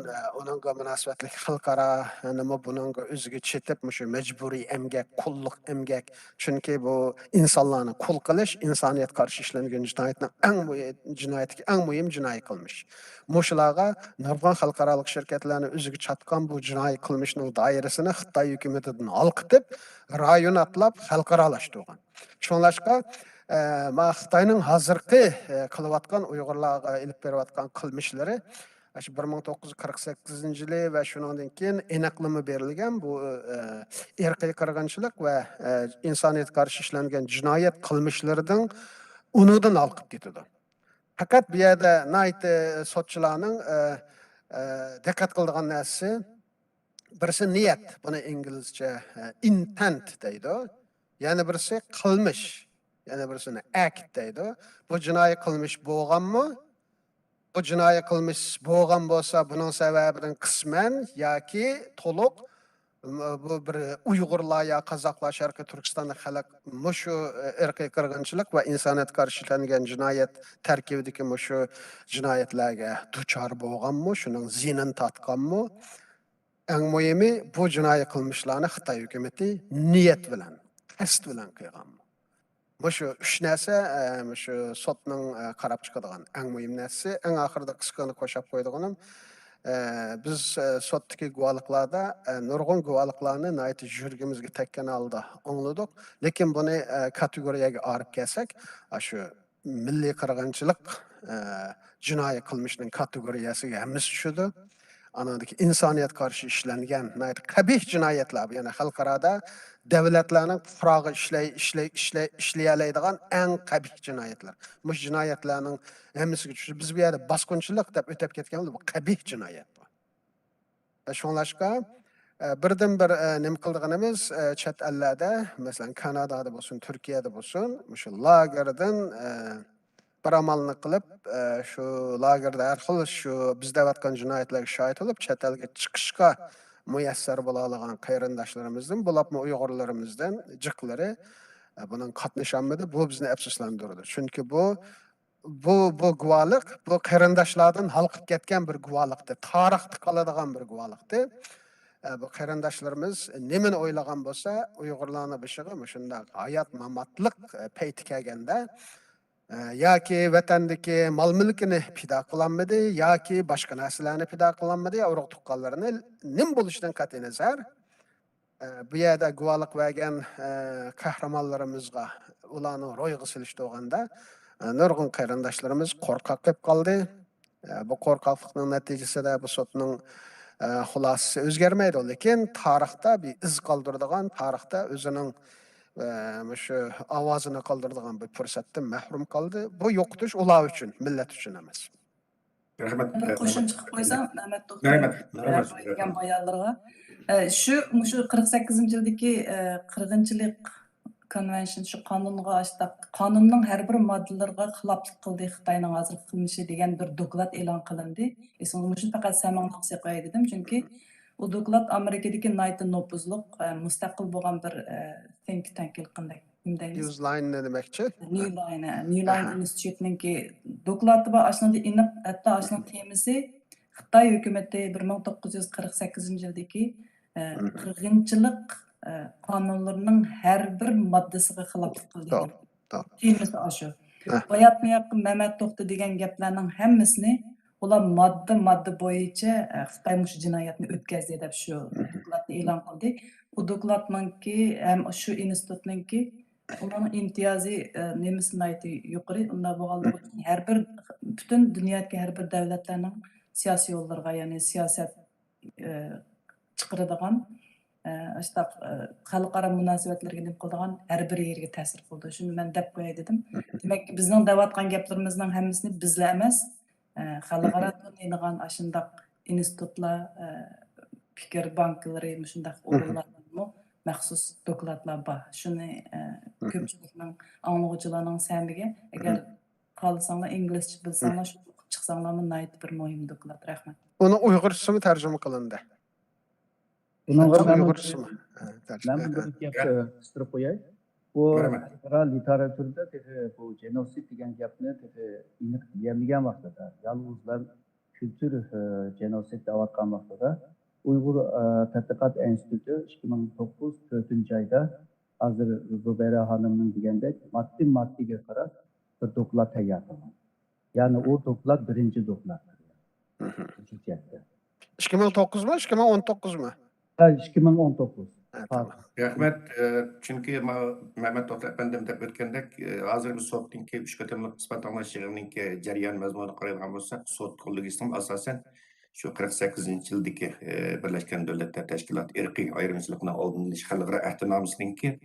E: uningga munosabatli xalqaro nima buningga o'ziga chetib shu majburiy emgak, qulluq emgak, chunki bu insonlarni qul qilish insoniyat qarshi ishlangan jinoyatning eng muhim jinoiy qilmish. Mushularga nurg'un xalqaro shirkatlarni o'ziga chatgan bu jinoiy qilmishning doirasini Xitoy hukumatidan olqitib, rayon atlab xalqarolashtirgan. Shunlashqa Xitoyning hozirgi qilayotgan Uyg'urlarga ilib berayotgan qilmishlari 1948-yili va shundan keyin aniqlama berilgan bu irqiy qirg'inchilik va insoniyat qarshi ishlangan jinoyat qilmishlaridan unidan olqib ketadi. Faqat bu yerda sotchilarning diqqat qiladigan narsasi birisi niyat, buni inglizcha intent deydi. Yana birisi qilmish. Yana birisini act deydi. Bu jinoiy qilmish bo'lganmi? Bu jinoiy qilmish bo'lgan bo'lsa, buning sababidan qisman yoki to'liq bu bir Uyg'urlar yo qozoqlar Sharqiy Turkistonda xalq mushu irqiy qirg'inchilik va insoniyat qarshi ishlangan jinoyat tarkibidagi mushu jinoyatlarga duchor bo'lganmi, shuning zinin tatganmi? Eng muhimi bu jinoiy qilmishlarni Xitoy hukumati niyat bilan, qasd bilan qilganmi? Şu üç narsa şu sotning qarab chiqadigan eng muhim narsasi. Eng oxirida qisqani qo'shib qo'ydiganim biz sotdagi guvohliklarda nurg'un guvohliklarni nayt jurgimizga tekkan holda angladik. Lekin buni kategoriyaga olib kelsak, shu milliy qirg'inchilik jinoiy qilmishning kategoriyasiga hammasi tushadi. Anadaki insoniyat qarshi ishlangan qabih jinoyatlar, ya'ni xalqaroda davlatlarning fuqaroga ishlayoladigan eng qabih jinoyatlar. Bu jinoyatlarning hammasiga tushib, biz bu yerda bosqinchilik deb o'tib ketgan bu qabih jinoyat. Shunlashqa birdan bir nima qilganimiz chet ellarda, masalan Kanadada bo'lsin, Turkiyada bo'lsin, shu lagerdan bir amalni qilib, shu lagerda har xil shu bizda vatgan jinoyatlarga shohid bo'lib, chet elga chiqishga muyassar bo'la olgan qarindoshlarimizdan, bo'libmi Uyg'urlarimizdan jiqlari bunun qatnashamadi. Bu bizni afsuslantirdi. Chunki bu guvohlik, bu qarindoshlardan halqib ketgan bir guvohlikdir. Tarixda qoladigan bir guvohlikdir. Bu qarindoshlarimiz nimani o'ylagan bo'lsa, Uyg'urlarning bishig'i shunday hayot mamatlik payti kelganda yoki vatandagi mol mulkini fido qilolmadi yoki boshqa narsalarni fido qilolmadi, urug' tuqqanlarini nim bo'lishidan qat'iy nazar bu yerda guvohlik bergan qahramonlarimizga ularning ro'yiga silishtirganda nurg'un qarindoshlarimiz qo'rqoq qilib qoldi. Bu qo'rqoqlikning natijasida bu sotning xulosasi o'zgarmaydi, lekin tarixda bir iz qoldiradigan, tarixda o'zining şu ovozini qoldiradigan bir fursatdan mahrum qoldi. Bu yo'qotish ular uchun, millat uchun emas.
A: Rahmat.
D: Bir qo'shimcha qilib qo'ysam, Mehmet
A: Rahmat.
D: degan bayanlarga shu 48-yildagi qirg'inchilik konvensiyon shu qonunga ashtaq qonunning har bir moddalariga xiloflik qildi Xitoyning hozir qilmishi degan bir doklad e'lon qilindi. Esimda shu faqat samang'liq qo'y dedim, chunki u doklad Amerikadagi Night Nopuzluq mustaqil bo'lgan bir think tank qanday deymiz.
E: Newsline ne demekçi?
D: Newline Institute'ninki dokladi bor. Aslında iniq hatta aslında temisi Xitoy hukumati 1948-yildagi qirg'inchilik qonunlarining har bir moddasiga xiloflik qildi. Temisi shu. Bayatni yaqin Mehmet To'xta degan gaplarning hammasini ular modda bo'yicha Xitoy mush jinoyatni o'tkazdi deb shu dokladni e'lon qildi. Bu dokladninki ham shu institutninki ularning imtiyozi nemisini yuqori unda bo'lganligi uchun har bir butun dunyodagi har bir davlatlarning siyosiy yo'llarga, ya'ni siyosat chiqaradigan işte xalqaro munosabatlarga nima qiladigan har bir yerga ta'sir qildi. Shuni men deb qo'yay dedim. Demak, bizning deyotgan gaplarimizning hammasini bizlar emas, xalqaro taniydigan ashundaq institutlar, fikr banklari, shundaq o'rinlarning maxsus dokladlar bor. Shuni ko'pchilikning anglag'uchilarning samiga agar xohlasanglar inglizcha bilsanglar shu chiqsanglar nihoyat bir muhim doklad. Rahmat.
E: Uni Uyg'urchasimi tarjima qilindi?
C: Buningga men
E: Uyg'urchasimi?
C: men bir gap qistirib qo'yay. Bu
A: Rahmat.
C: xalqaro literaturada bu genosid degan gapni aniq yemagan vaqtida, yolg'izlar kültür genosid deyotgan vaqtida Uyg'ur tadqiqot instituti 2009 4 ayda hozir Zubayra xonimning degandek maddiga qarab bir doklad tayyor qilgan. Ya'ni o doklad birinchi doklad.
E: 2009 mu, 2019 mu?
C: 2019.
E: Tamam.
A: Rahmet, çünkü Mehmet Doktor Efendim de ötkendek, hazır bir sohbetinki 3 katımlık ispat anlaşılığınınki jarayan mezmunu qaraydigan bolsak, sot kollegisinin asasen şu 48 yildagi Birleşken Devletler Teşkilatı irqiy ayrımçılıkning oldini olish xalqaro ahdinomasınınki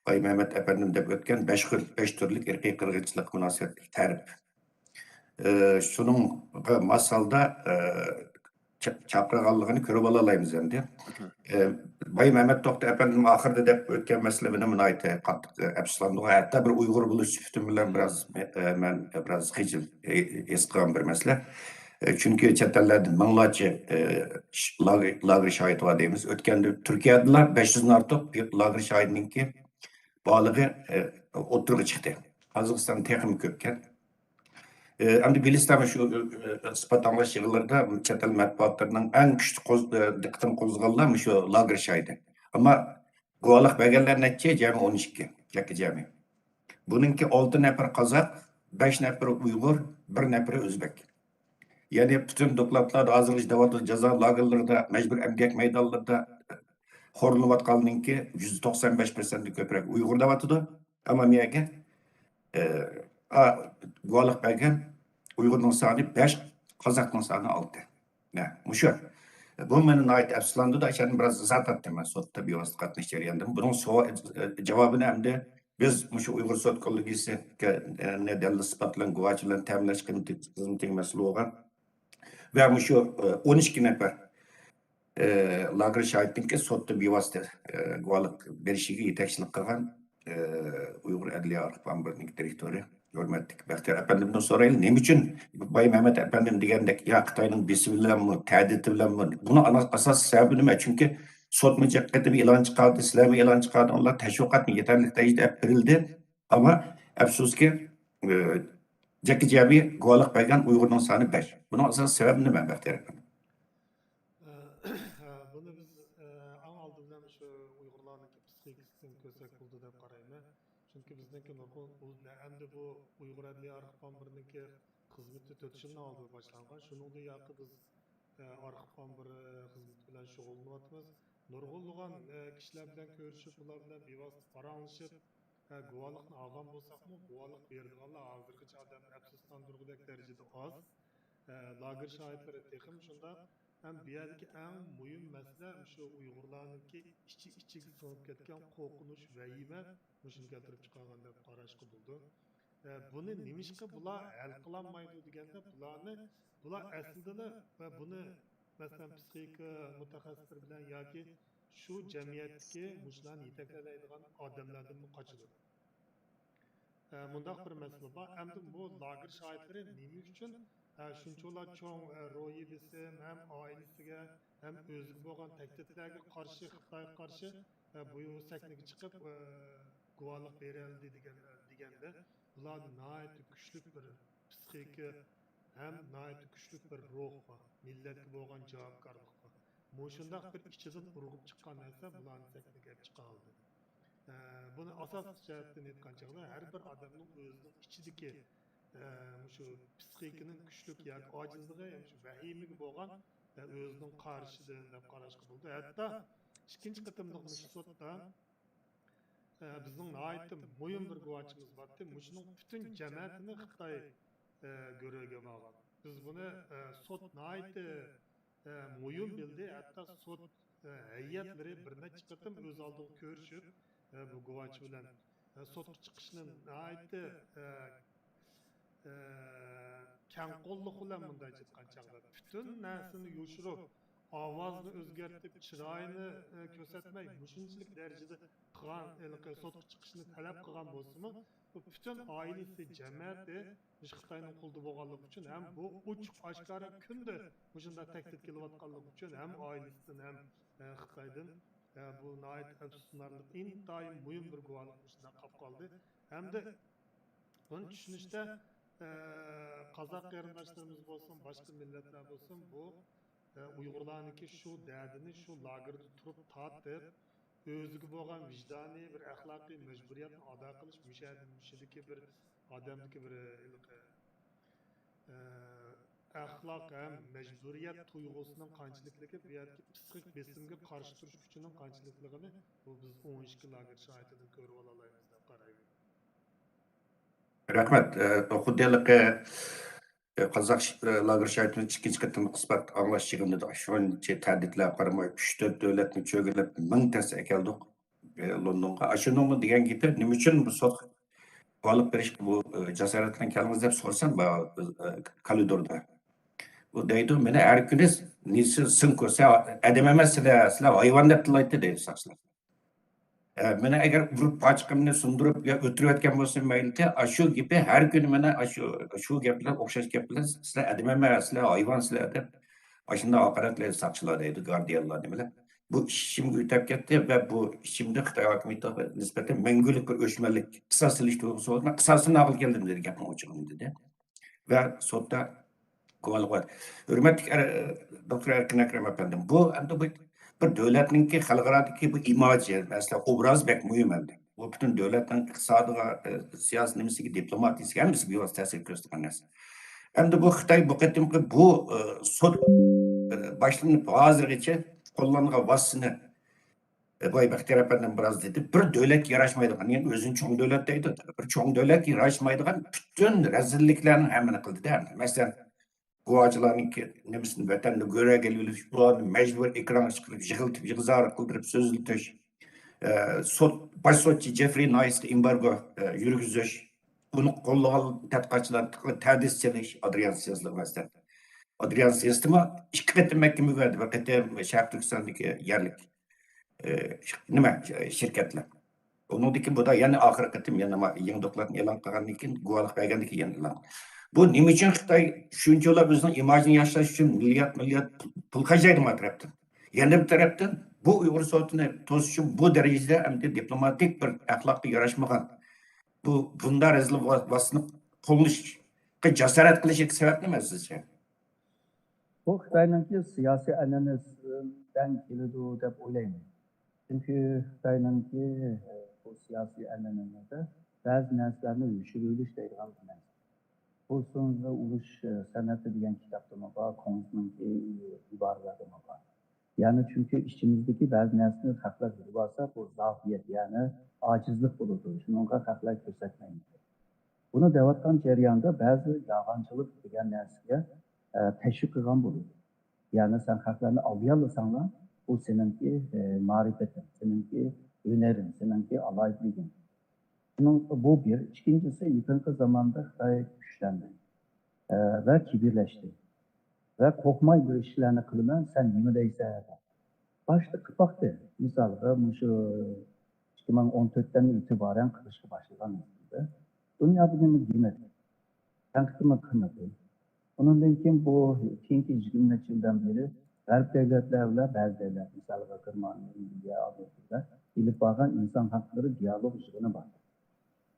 A: Bay Mehmet Efendim de ötken 5 türlük irqiy qirg'inchilik munosabatlik ta'rif. Şunun masalda chaqirganligini ko'rib olalaymiz endi. Bay Mehmet Doktor Efendim ahırda deb ötken mesele meni nihoyat qattiq afsuslandim. Hatta bir Uyg'ur bo'lish sifatim bilan men biraz xijil his qilgan bir mesele. Çünkü chet ellardan minglarcha lager shohid bor deymiz. O'tganda Turkiyada 500 dan ortiq lager shohidninki balig'i o'tirg'i chiqdi. Qozog'iston texnik ko'pkan. Endi bilsizmi shu ispat anlaşılığında chet el matbuotlarning eng kuchli diqqatini qo'zg'aganlar shu lager shohidi. Ammo guvohlik berganlar necha? Jami 12. Yakka jami. Buningki 6 nafar qozoq, 5 nafar Uyg'ur, 1 nafar o'zbek. Yani bütün dokladlarda hazırlık devatı ceza lagerlarında, mecbur emgek meydanlarında horluvatkalınınki %95% köprek Uygur devatıdı. Ama miyege guvalık belgen Uygur'un sani 5, Kazak'ın sani 6. Ne? Muşu. Bu benim ait efslandı da şimdi biraz zat attım ben sotta bir vasıt katmışlar yandım. Bunun cevabını hem de biz muşu Uygur Sot Kollegisi ne delli ispatlan guvaçılan teminleş kızımtın mesele olan ve şu 12 nefer lager şahitlikке sotda bevosita guvohlik berishiga yetakchilik qilgan Uyg'ur adliya arxivlarining direktori hurmatli Baxtiyor Efendimdan so'raylik, nima uchun Bay Mehmet Efendim degandek ya Xitoyning besi bilanmi, ta'didi bilanmi? Buni asosiy sababi nima? Chunki sot mujaqqatib e'lon chiqardi, sizlarga e'lon chiqardi, ular tashviqotni yetarli darajada berildi. Ammo afsuski Jackie Jabi guvohlik bergan Uyg'urning soni 5. Buning asosiy sababi nima, Baxtiyor Efendim?
B: Bunu biz en aldı bilen şu Uygurlarning psixikasini ko'rsak bo'ldi deb qarayman. Chunki bizniki hem de bu Uyg'ur adliya arxiv xizmati 4 yildan oldin boshlangan. Shuningda yoqi biz arxiv xizmati bilan shug'ullanyapmiz. Nurg'unlagan kishilar bilan ko'rishib, ular bilan bevosita paranglashib, guvohlikni olgan bo'lsakmi, guvohlik beradiganlar hozirgacha odam afsuslantirgudek darajada oz. Lager shohidlari texim shunda hem bir yerdeki en mühim mesele şu Uygurlarınki ichiga singib ketgan qo'rqinish vahima mushuni keltirib chiqargan deb qarashga bo'ldi. Buni nimishqa bular hal qilolmaydi deganda bular aslida va buni masalan psixika mutaxassislar bilan yoki shu jamiyatdagi mushlarni yetaklaydigan odamlardan qochadi. Mundaq bir masala bor. Endi bu lager shohidlari nima uchun shunchalar cho'ng ro'yi besim ham oilasiga ham o'ziga bo'lgan tahdidlarga qarshi Xitoyga qarshi bu sakniga chiqib guvohlik beradi deganda bular nihoyat kuchli bir psixika ham nihoyat kuchli bir ruh bor, millatga bo'lgan javobgarlik bor. Shundoq bir ichidan urg'ib chiqqan narsa bularni sakniga olib chiqa oldi. Buni asosiy jihatdan aytgan chog'da har bir odamning o'zining ichidagi şu psixikaning kuchlik yoki ojizligi, shu vahimaga bo'lgan o'zining qarshidan deb qarashga bo'ldi. Hatto ikkinchi qatimliq sotda bizning nihoyat muhim bir guvohchimiz bordi. Mushuning butun jamiyatini Xitoy go'riga bo'lgan. biz bunu sot naiti moyun bildi, hatta sot heyetleri bir neçe kıtım öz aldığı görüşüp bu guvaç bilen sot çıkışının naiti kang qo'lliq bilan bunday aytgan chog'da butun narsani yoshirib ovozni o'zgartib chiroyini ko'rsatmay shunchalik darajada qilgan sotqa chiqishni talab qilgan bo'lsimi bu butun oilasi jamiyati xitoyning qo'lida bo'lganligi uchun ham bu ochiq oshkora kunda shunday taklif kelayotganligi uchun ham oilasidan ham xitoydan bu afsuslanarli intayin muhim bir guvohlik shunday qolib qoldi hamda buni tushunishda Kazak qarindoshlarimiz bo'lsin, boshqa millatlar bo'lsin, bu Uyg'urlarniki shu dardini shu lagerda turib tatib, o'ziga bo'lgan vijdoniy bir axloqiy majburiyatni ado qilish mushadiki bir odamniki bir axloq ham majburiyat tuyg'usining qanchalikligi bu yerda psixik besimga qarshi turish kuchining qanchalikligini bu biz 12 lager shohididan ko'rib olamiz deb qarayman.
A: Rahmat. Xuddilik Qozaq lager şahitinin ikkinchi qitim qismat anglash yig'inida shuncha ta'didlar qaramay 3-4 davlatni cho'gilib ming tasa keldik Londonga. Ashuningmi degan gapi nima uchun bu sot olib berish bu jasorat bilan keldingiz deb so'rasam koridorda. Bu deydi meni har kuni nisi sin ko'rsa adam emas sizlar hayvon deb tilaydi deydi soqchilar. Mene eğer vurup paçkımını sundurup ya ötürüyotgan bo'lsam mayli, shu gapi har kuni mana shu gaplar o'xshash gaplar sizlar adam emas, sizlar hayvon sizlar deb shunday haqoratlar soqchilar deydi Guardianlar nimalar. Bu ishimga o'tib ketdi va bu ishimda Xitoy hukumatiga nisbatan mangulik bir o'chmanlik qisos silish to'g'risi bo'ldi. Men qisosini olib keldim dedi gapni o'chig'im dedi. Va sudda guvohlik bor. Hurmatli doktor Erkin Akram efendim, bu endi bu bir davlatninki xalqarodagi bu imaji, masalan, obraz bek muhim endi. Bu butun davlatning iqtisodiga, siyosiy nimasiga, diplomatiyasiga hammasiga bevosita ta'sir ko'rsatgan narsa. Endi bu Xitoy bu qatimki bu sud boshlanib hozirgacha qo'llangan vositani Boy Baxtiyor efendim biraz dedi. Bir davlat yarashmaydigan, yani o'zini cho'ng davlat deydi. Bir cho'ng davlat yarashmaydigan butun razilliklarni hammani qildi-da. Masalan, guvohchilarniki nimasini vatanda go'raga olish, ularni majbur ekranga chiqarib, yig'iltib, yig'izar qildirib, so'zlitish, bosh sotchi Jeffrey Nice'ni embargo yurgizish, uni qo'llagan tadqiqotchilar ta'dis silish, Adrian Sensler masalan. Adrian Sens'mi ikki qatim mahkamaga berdi, bir qatim Sharq Turkistondagi yerlik nima shirkatlar. Uningdiki bu da yana oxirgi qatim yana yangi dokladni e'lon qilgandan keyin guvohlik bergandan keyin yana e'lon. Bu nima uchun Xitoy shunchalar o'zining imojini yaxshilash uchun milliard pul qajaydi bir tarafdan. Yana bir tarafdan bu Uyg'ur sotini to'sish uchun bu darajada hamda diplomatik bir axloqqa yarashmagan bu bunday razil vositani qo'llanishga jasorat qilishiga sabab nima sizcha?
C: Bu Xitoyninki siyosiy an'anasidan keladi deb o'ylayman. Chunki Xitoyninki bu siyosiy an'anada ba'zi narsalarni yushirilish deydigan narsa. Bu so'ngra urush san'ati degan kitobda bor, Konstant'ninki iboralarda bor. Ya'ni chunki ichimizdagi ba'zi narsalarni haqlab yurib olsa, bu zafiyat, ya'ni ojizlik bo'ladi. Shunga haqlar ko'rsatmaymiz. Buni deyotgan jarayonda ba'zi yolg'onchilik degan narsaga teşvik qilgan bo'ladi. Ya'ni sen haqlarni olmayolsanglar, bu seninki ma'rifating, seninki hunaring, seninki aloyidliging. Bu bir. İkincisi, yakın zamanda Xitoy kuchlanди ve kibirleşti. Ve korkmay bir işlerini kılman, sen nima deysan? Başta qilmoqda. Misalga, şu 2014'ten itibaren qilishga boshlagan edi. Dunyo buni bilmadi. Tanqidni qilmadi. Ondan keyin bu keyingi 20 yildan beri G'arb davlatlar bilan ba'zi davlatlar, misalga Germaniya, Indiya, Amerika ilib borgan inson haqlari dialog yig'ini bor.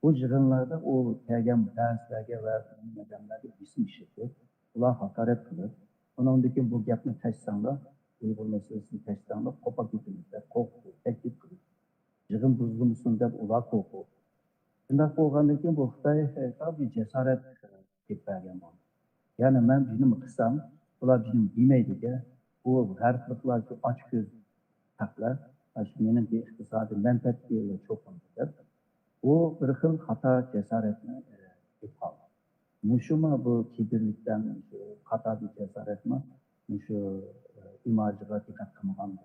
C: Bu yig'inlarda o kelgan mutaxassislarga va odamlarga bisim ishlatib, ular haqorat qilib, ondan keyin bu gapni tashsanglar, Uyg'ur masalasini tashsanglar, qo'pol ketishlar, qo'rqib, taklif qilib, yig'in buzilmasin deb ular qo'rqib. Shunday bo'lgandan keyin bu Xitoy tabiiy jasorat ketmagan bo'ldi. Yani ben benim kısam, ular benim demeydiğe, bu her kılıklar ki aç göz taklar, benim bir iktisadi menfaatliyle çok oldu. Bu bir hata cesaretine kaldı. Muşuma bu kibirlikten hata bir cesaret mi? Muşu imajıga dikkat kılmagan.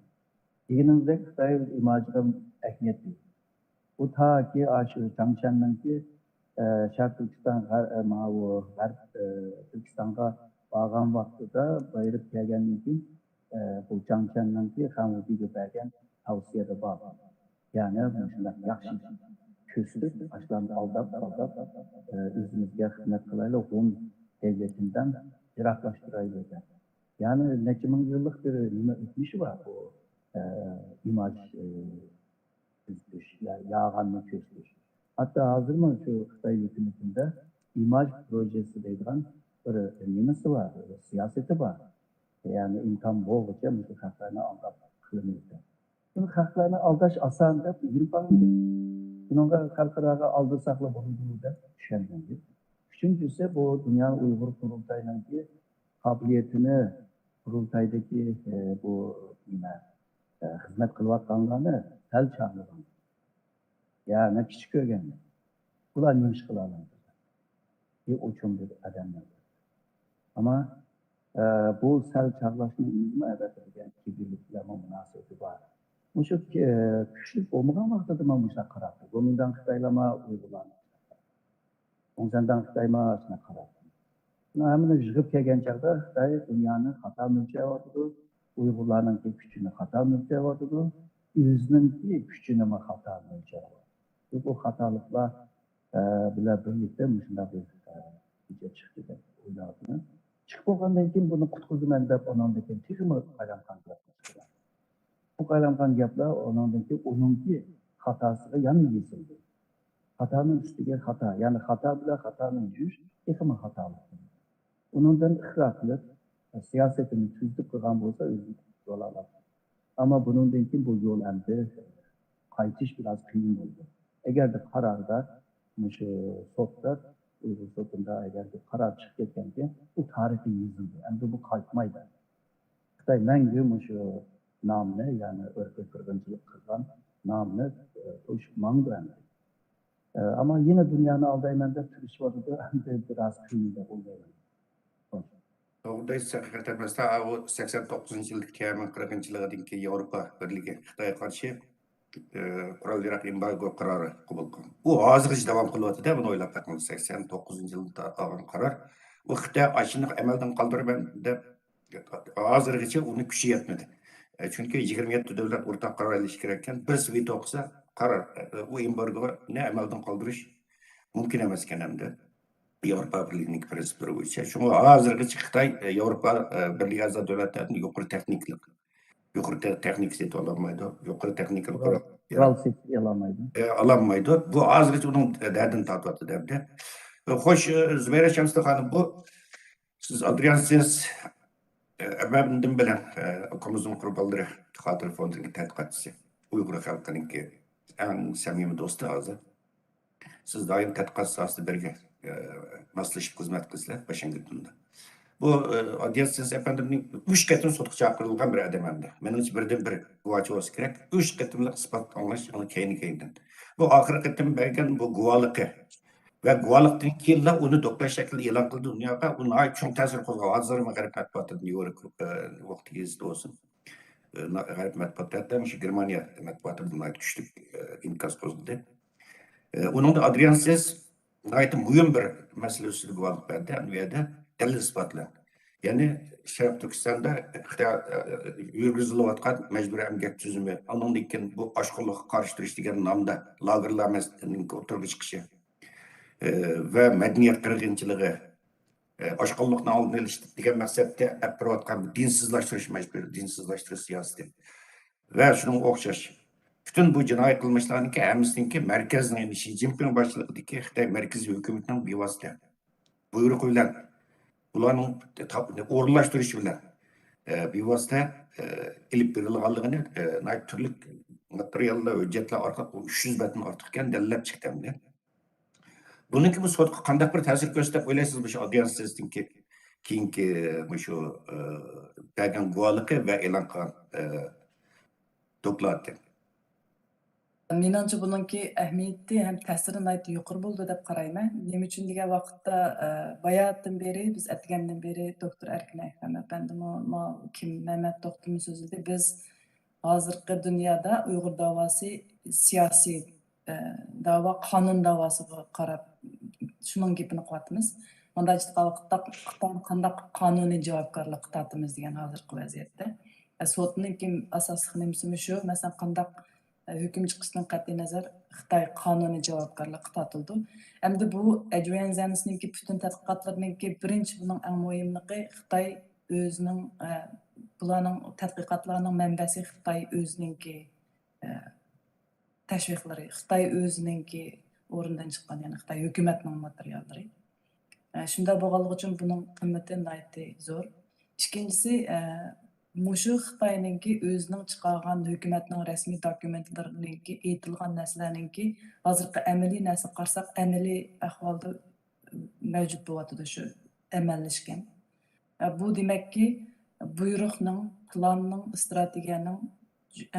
C: Degenimizde Xitay imajıga ehmiyet değil. Bu ta ki aşı Changchen'den ki Şark Türkistan Türkistan'a bağlan vaxtıda bayırıp gelgenden ki bu Changchen'den ki Hamudi'ye bergen tavsiyede bağlı. Yani mesela yaxşı küstü, başlarında aldap özümüzge hizmet kılayla Hun devletinden yiraklaştıraylı. Yani neçe min yıllık bir nime etmişi var bu imaj küstüş, yağanlı küstüş. Hatta hazır mı şu Xitay hükümetinde imaj projesi deydiğen bir nimesi var, siyaseti var. Yani imkan boğulca bu haklarını aldap kılınırdı. Şimdi haklarını aldaş asan da bir bakın. Bununla halkaraga aldırsakla bulunduğunu da düşünmeliyiz. Üçüncüsü bu Dünya Uygur Kurultayı'nın kabiliyetini kurultaydaki bu hizmet kılvatkanlarını tel çağırgan. Yani küçük öğrenler. Bunlar neymiş kılarlar? Bir uçum bir adamlar. Ama bu sel çağrılaşma izmi evet kibirliklerine münasebeti var. Muşuk küçük olmadan vaxtıda mı muşak karattı. Gomindan Xitaylama uygulandı. Ondan Xitayma aslında karattı. Hemen jığıp kelgen çağda Xitay dünyanın hata mülçeye vardı. Uygurlarının ki küçüğünü hata mülçeye vardı. Özünün ki küçüğünü mü hata mülçeye vardı. Bu hatalıkla bile birlikte muşunda bir video çıktı da uyguladığını. Çıkıp olandan kim bunu kutkuzu mendep onundaki tüzümü kaylamkan yapmışlar. Bu kaylamkan yaplar onunki hatasıga yanı yesildi. Hatanın üstüge hata, yani hata bile hatanın yüz, yıkımı hatalık. Onundan ıhraklık, siyasetini tüzdük kılgan olsa özü yol alır. Ama bunundan ki bu yol emdi, kayıtış biraz kıyım oldu. Eğer de kararda, sotlar, Uygur sotunda eğer de karar çıkırken ki bu tarihi yüzündü. Hem de bu kayıtmaydı. Xitay mengü şu namını yani ırkı kırgıncılık kılgan namını toşmandı hem de. Ama yine dünyanın aldaymanda türüş vardı hem de biraz kıyımda oluyor.
A: Doğrudayız. Hakikaten mesela o 89. yıllık Teğmen 40. yıllık Avrupa Birliği Xitay'a karşı kural yarak embargo kararı kabul kılın. Bu hazır devam kılıyordu da bunu oylap bakmalı 89. yılda algan karar. Bu Xitay aşını emelden kaldırıp da hazırgıça onu küçü yetmedi. Çünkü 27 devlet ortak karar ilişkirken bir veto olsa karar o embargo ne emelden kaldırış mümkün emesken hem de. Avrupa Birliği'nin prensipleri boyunca. Çünkü hazırgıça Xitay Avrupa Birliği azad devletlerinin yukarı teknik seti olamaydı. Yukarı teknik
C: Kural seti alamaydı.
A: Alamaydı. Bu hazırgıça onun derdini tatlıdı derdi. Hoş Zübeyre Şemsli Hanım bu siz Adriansiniz Emem'den bilen okumuzun kurbalları Hatır Fondu'nun tədqiqatçısı. Uygur halkının ki en samimi dostu ağzı. Siz daim tədqiqat sahasında birge maslaşıp hizmet kızlar Washington'da. Bu Adriansiniz efendimin 3 ketin sotuq çağırılgan bir adam hem de. Benim için birden bir guvaçı olsa gerek. 3 ketimlik ispat anlaş, onu keyin. Bu ahir ketim belgen bu guvalıqı. Ve guvalıqdan keyin onu doktor şekilde elan kıldı dünyaya. Onun ait çok tesir koydu. Hazır mağarip matbuatı New York vakti gezdi olsun. Mağarip matbuatı şu Germaniya matbuatı bunun ait güçlük inkaz kozuldu. Onun da Adrian Ses ait mühim bir mesele üstü guvalık verdi. Anviyada delil ispatlan. Yani Şarap Türkistan'da yürgüzülüvatkan mecburi emgek tüzümü. Onun için bu aşkılığı karıştırış degen namda lagırlamasının oturgu çıkışı. Ve medeniyet kırgınçılığı aşkılıkın aldığını iliştik degen məqsəddə yapıratkan dinsizlaştırış mecburi, dinsizlaştırış siyaseti. Ve şunun okşaş. Bütün bu cinayet kılmışlarının ki hemisininki merkezinin Xi Jinping başçılığındaki Xitay merkezi hükümetinin bir vasıta. Buyruk bilen, bulanın uğurlaştırışı bilen bir vasıta ilip verilganlığını türlü materyalla, hüccetle arka 300 betin artıkken deliller çıktı hem de. Bununki bu sotka kandak bir tesir gösterip oylaysınız bu Adrian Ses'tin ki kiyinki şu belgen guvalıkı ve elan kan doklattı.
D: Menimcha buningki ahamiyati ham ta'siri nihoyatda yuqori bo'ldi deb qarayman. Nima uchun degan vaqtda bayatdan beri biz aytgandan beri doktor Erkin Akram apandimi, kim Mehmet doktorning so'zida biz hozirgi dunyoda Uyg'ur davosi siyosiy davo, qonun davosiga qarab shuning gapini qilyapmiz. Bunda aytgan vaqtda qanday qonuniy javobgarlik tortamiz degan hozirgi vaziyatda. Sotning kim asosiy nimasi shu, masalan qanday hüküm çıkışından qat'iy nazar Xitoy qonuniy javobgarlikka tortildi. Endi bu Adrian Zanisninki bütün tadqiqotlarninki birinchi buning eng muhimligi Xitoy o'zining bularning tadqiqotlarning manbasi Xitoy o'zininki tashviqlari, Xitoy o'zininki o'rindan chiqqan, ya'ni Xitoy hukumatining materiallari. Shunda bo'lganligi uchun buning qimmati nihoyatda zo'r. Ikkinchisi Muşu Xitoyninki o'zining chiqargan hukumatning rasmiy dokumentlarininki aytilgan narsalarninki hozirgi amaliy narsa qarasak amaliy ahvolda mavjud bo'lyotdi shu amallashgan. Bu demakki buyruqning, planning, strategiyaning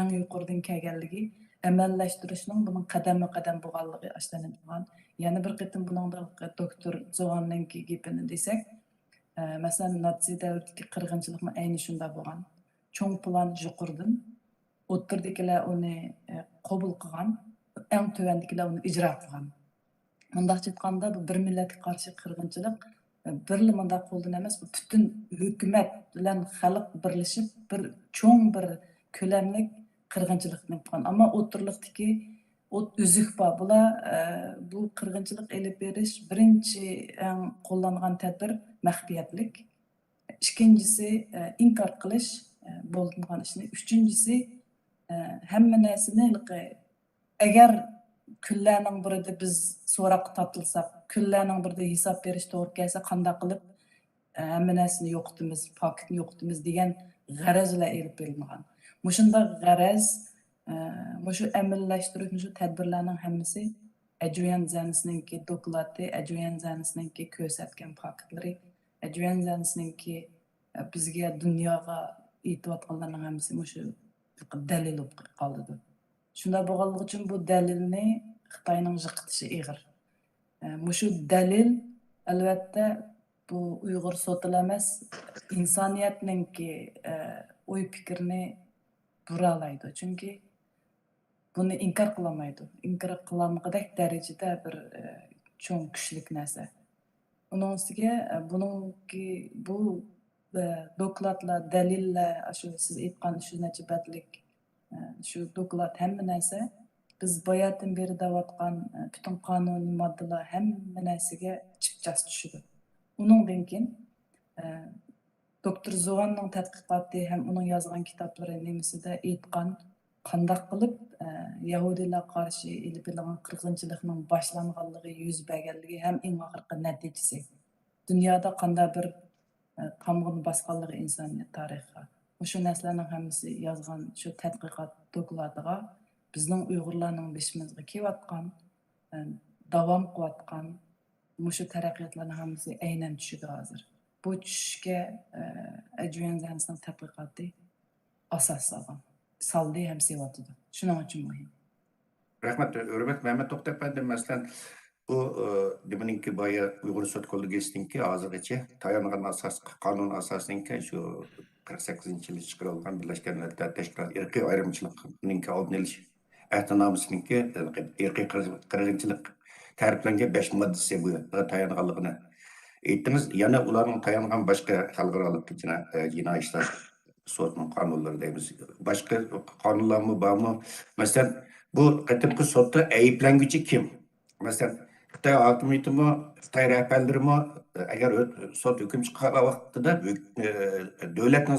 D: eng yuqoridan kelganligi amallashtirishning buning qadama-qadam bo'lganligi ashlanadigan. Yana bir qitim buningda doktor Zoğanninki gapini desak, masalan Nazi davridagi qirg'inchilikni ayni shunda bo'lgan. Cho'ng plan yuqoridan o'ttirdikilar uni qabul qilgan, eng tuvandikilar uni ijro qilgan. Mundaqcha aytganda bu bir millatga qarshi qirg'inchilik birli mundaq qo'ldan emas, bu butun hukumat bilan xalq birlashib bir cho'ng bir ko'lamlik qirg'inchilikni qilgan. Ammo o'ttirliqdagi o'zuk bor. Bular bu qirg'inchilik elib berish birinchi qo'llangan tadbir maxfiyatlik. Ikkinchisi inkor qilish bo'lgan ishni. Uchinchisi hamma narsani agar kunlarning birida biz so'roq tortilsak, kunlarning birida hisob berish to'g'ri kelsa, qanday qilib hamma narsani yo'qotamiz, faktni yo'qotamiz degan g'arazlar elib berilgan. Mushunda g'araz Mushu amallashtirib, mushu tadbirlarning hammasi Adrian Zanisninki doklati, Adrian Zanisninki ko'rsatgan faktlari, Adrian Zanisninki bizga dunyoga aytayotganlarning hammasi mushu dalil bo'lib qoldi. Shunda bo'lganligi uchun bu dalilni Xitoyning yiqitishi ig'ir. Mushu dalil albatta bu Uyg'ur so'tila emas, insoniyatninki o'y fikrini buralaydi. Chunki buni inkor qilmaydi. Inkor qilinmagidek darajada bir cho'ng kuchlik narsa. Uning ustiga buningki bu dokladlar, dalillar, shu siz aytgan shu necha batlik shu doklad hamma narsa biz bayatdan beri davatgan bütün qonuniy moddalar hamma narsaga chipchas tushdi. Uningdan keyin doktor Zoğanning tadqiqoti ham uning yozgan kitoblari nimasida aytgan qanday qilib Yahudilar qarshi elib berilgan qirg'inchilikning boshlanganligi, yuz berganligi ham eng oxirgi natijasi. Dunyoda qanday bir qamg'in bosganligi insoniyat tarixiga. O'sha narsalarning hammasi yozgan shu tadqiqot dokladiga bizning Uyg'urlarning beshimizga kelayotgan, davom qilayotgan mushu taraqqiyotlarning hammasi aynan tushidi hozir. Bu tushishga Adrian Zanisning tadqiqoti asos solgan. Saldi ham sevatidi. Shuning uchun muhim.
A: Rahmat, hurmat Mehmet To'xtab efendim, masalan bu deminki boya Uyg'ur sud kollegiyasininki hozirgacha tayangan asos qonun asosinki shu 48-yil chiqarilgan Birlashgan Millatlar Tashkiloti irqiy ayrimchilikning oldini olish ahdnomasiniki irqiy qirg'inchilik ta'riflangan 5 moddasi bu tayanganligini aytdingiz. Yana ularning tayangan boshqa xalqaro jinoiy ishlar sotning qonunlari deymiz. Boshqa qonunlarmi bormi? Masalan, bu qatimqi sotda ayıplanguchi kim? Masalan, Xitoy hokimiyatimi, Xitoy rahbarlarimi agar sot hukm chiqargan vaqtida davlatning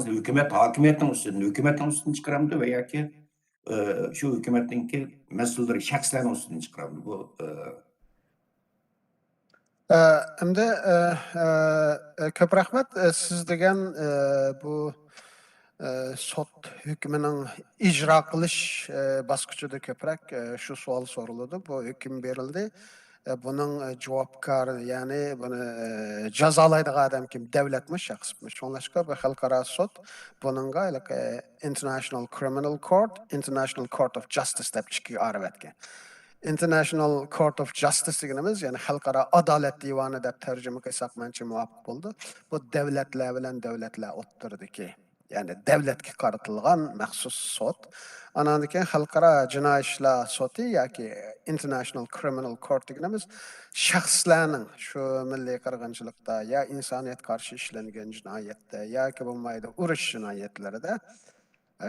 A: hokimiyatning ustidan chiqaramdi va yoki shu hukumatninki mas'ullari shaxslarning ustidan chiqaramdi. Bu
E: Endi ko'p rahmat. Siz degan bu sot hukmining ijro qilish bosqichida ko'proq shu savol so'raladi. Bu hukm berildi. bunun javobgar, ya'ni buni jazolaydigan odam kim? Davlatmi, shaxsmi? Shunlashqa bu xalqaro sud buningga International Criminal Court, International Court of Justice deb ikkiga ayirib etgan. International Court of Justice deganimiz, ya'ni xalqaro adolat divoni deb tarjima qilsak menimcha muvofiq bo'ldi. Bu davlatlar bilan davlatlar o'rtasidagi, ya'ni davlatga qaratilgan maxsus sud. Andan keyin xalqaro jinoiy ishlar sudi yoki International Criminal Court deganimiz shaxslarning shu milliy qirg'inchilikda ya insoniyatga qarshi ishlangan jinoyatda yoki bo'lmaydi urush jinoyatlarida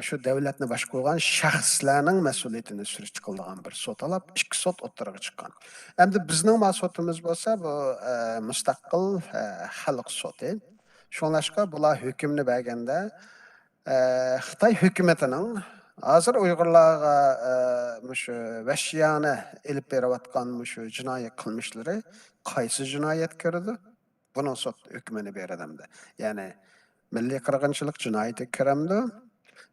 E: şu devletni boshqargan shaxslarning mas'uliyatini surish qiladigan bir sud olib, ikki sud o'rtaga chiqqan. Endi bizning mas'uliyatimiz bo'lsa bu mustaqil xalq sudi. Shunlashqa bular hukmni berganda Xitoy hukumatining hozir Uyg'urlarga shu vahshiyona elib berayotgan shu jinoiy qilmishlari qaysi jinoyat kirdi? Buni sud hukmini beradimdi. Ya'ni milliy qirg'inchilik jinoyati kiramdi.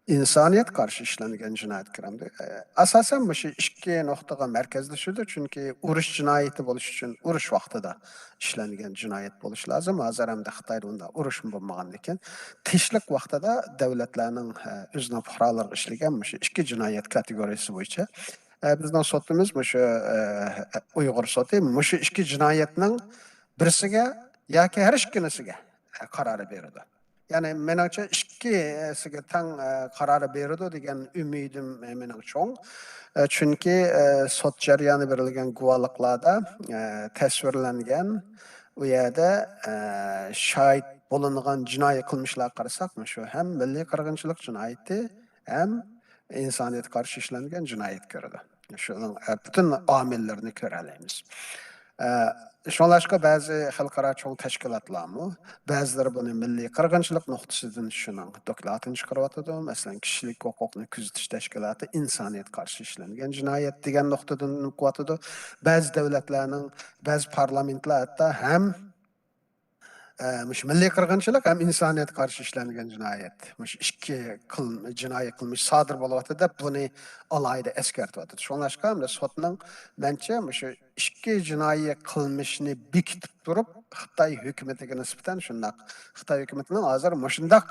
E: İnsaniyet karşı işlenen cinayet kiramdi. Asasen bu şey iki noktaga merkezleşiyordu. Çünkü uruş cinayeti buluş için uruş vaxtida işlenen cinayet buluş lazım. Hazır hem de Xitayda onda uruş mu bulmagan eken. Tişlik vaxtida devletlerinin özüne puhralar işlegen bu şey iki cinayet kategorisi boyunca. Bizden sotumuz bu şey Uygur sotu. Bu şey iki cinayetinin birisiga yoki her ikkinisiga kararı verildi. Yani menimce ikkisiga tang qarori berdi degan umidim mening cho'ng. Chunki sud jarayoni berilgan guvohliklarda tasvirlangan u yerda shohid bo'lingan jinoiy qilmishlar qarasak, shu ham milliy qirg'inchilik jinoyati, ham insoniyatga qarshi ishlangan jinoyat ko'radi. Shuning butun omillarni ko'ra olamiz. Shunlashqa ba'zi xalqaro cho'ng tashkilotlarmi, ba'zilari buni milliy qirg'inchilik nuqtasidan shuning dokladini chiqaryotadi. Masalan, kishilik huquqni kuzatish tashkiloti insoniyat qarshi ishlangan jinoyat degan nuqtadan o'qiyotadi. Ba'zi davlatlarning, ba'zi parlamentlar hatto ham milliy qirg'inchilik ham insoniyat qarshi ishlangan jinoyat. Ikki jinoyat qilmish sodir bo'lyapti deb buni alayda eskartyapti. Shunlashqa ham sudning menimcha shu ikki jinoiy qilmishni bekitib turib, Xitoy hukumatiga nisbatan shundaq Xitoy hukumatining hozir shundaq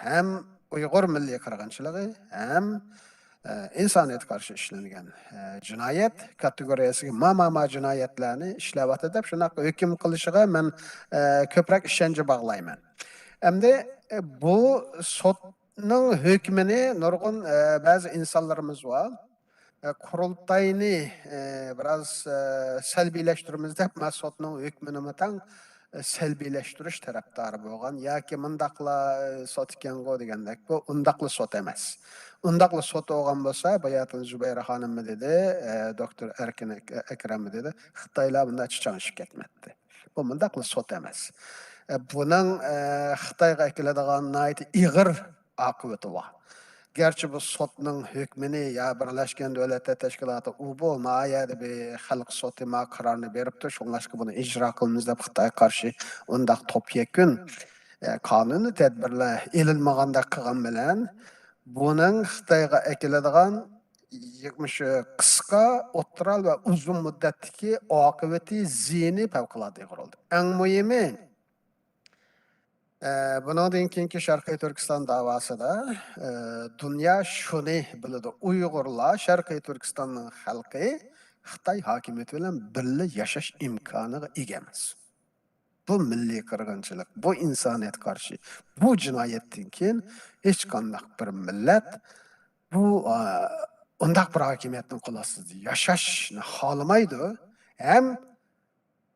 E: ham Uyg'ur milliy qirg'inchiligi ham insoniyatga qarshi ishlangan jinoyat kategoriyasiga ma jinoyatlarni ishlayapti deb shunaqa hukm qilishiga men ko'proq ishonch bog'layman. Endi bu sudning hukmini nurg'un ba'zi insonlarimiz bor. Qurultayni biraz salbiylashtiramiz deb sudning hukmini matang salbiylashtirish tarafdori bo'lgan yoki mundaqla sud ekan-ku degandek, bu undaqli sud emas. Undaqli sud bo'lgan bo'lsa, Bayatun Zubayra xonim dedi, doktor Erkin Akram dedi, Xitoylar bunda chiqanishib ketmadi. Bu mundaqli sud emas. Buning Xitoyga keladigan ig'ir oqibati bor. Gerçi bu sudning hukmini ya Birleşken Devletler Teşkilatı bu mayada bir xalq sudi ma qarorni beribdi. Shunlashqa buni ijro qilamiz deb Xitoy qarshi undaq topyekun qonuniy tadbirlar elinmaganda qilgan bilan buning Xitoyga ekiladigan qisqa, o'ttiral va uzun muddatdagi oqibati ziyni favqulodda bo'ldi. Eng muhimi bundan keyingi Sharqiy Turkiston davosida dunyo shuni biladi. Uyg'urlar Sharqiy Turkistonning xalqi Xitoy hokimiyati bilan birga yashash imkoniga ega emas. Bu milliy qirg'inchilik, bu insoniyat qarshi, bu jinoyatdan keyin hech qanday bir millat bu undaq bir hokimiyatning qo'l ostida yashashni xohlamaydi. Ham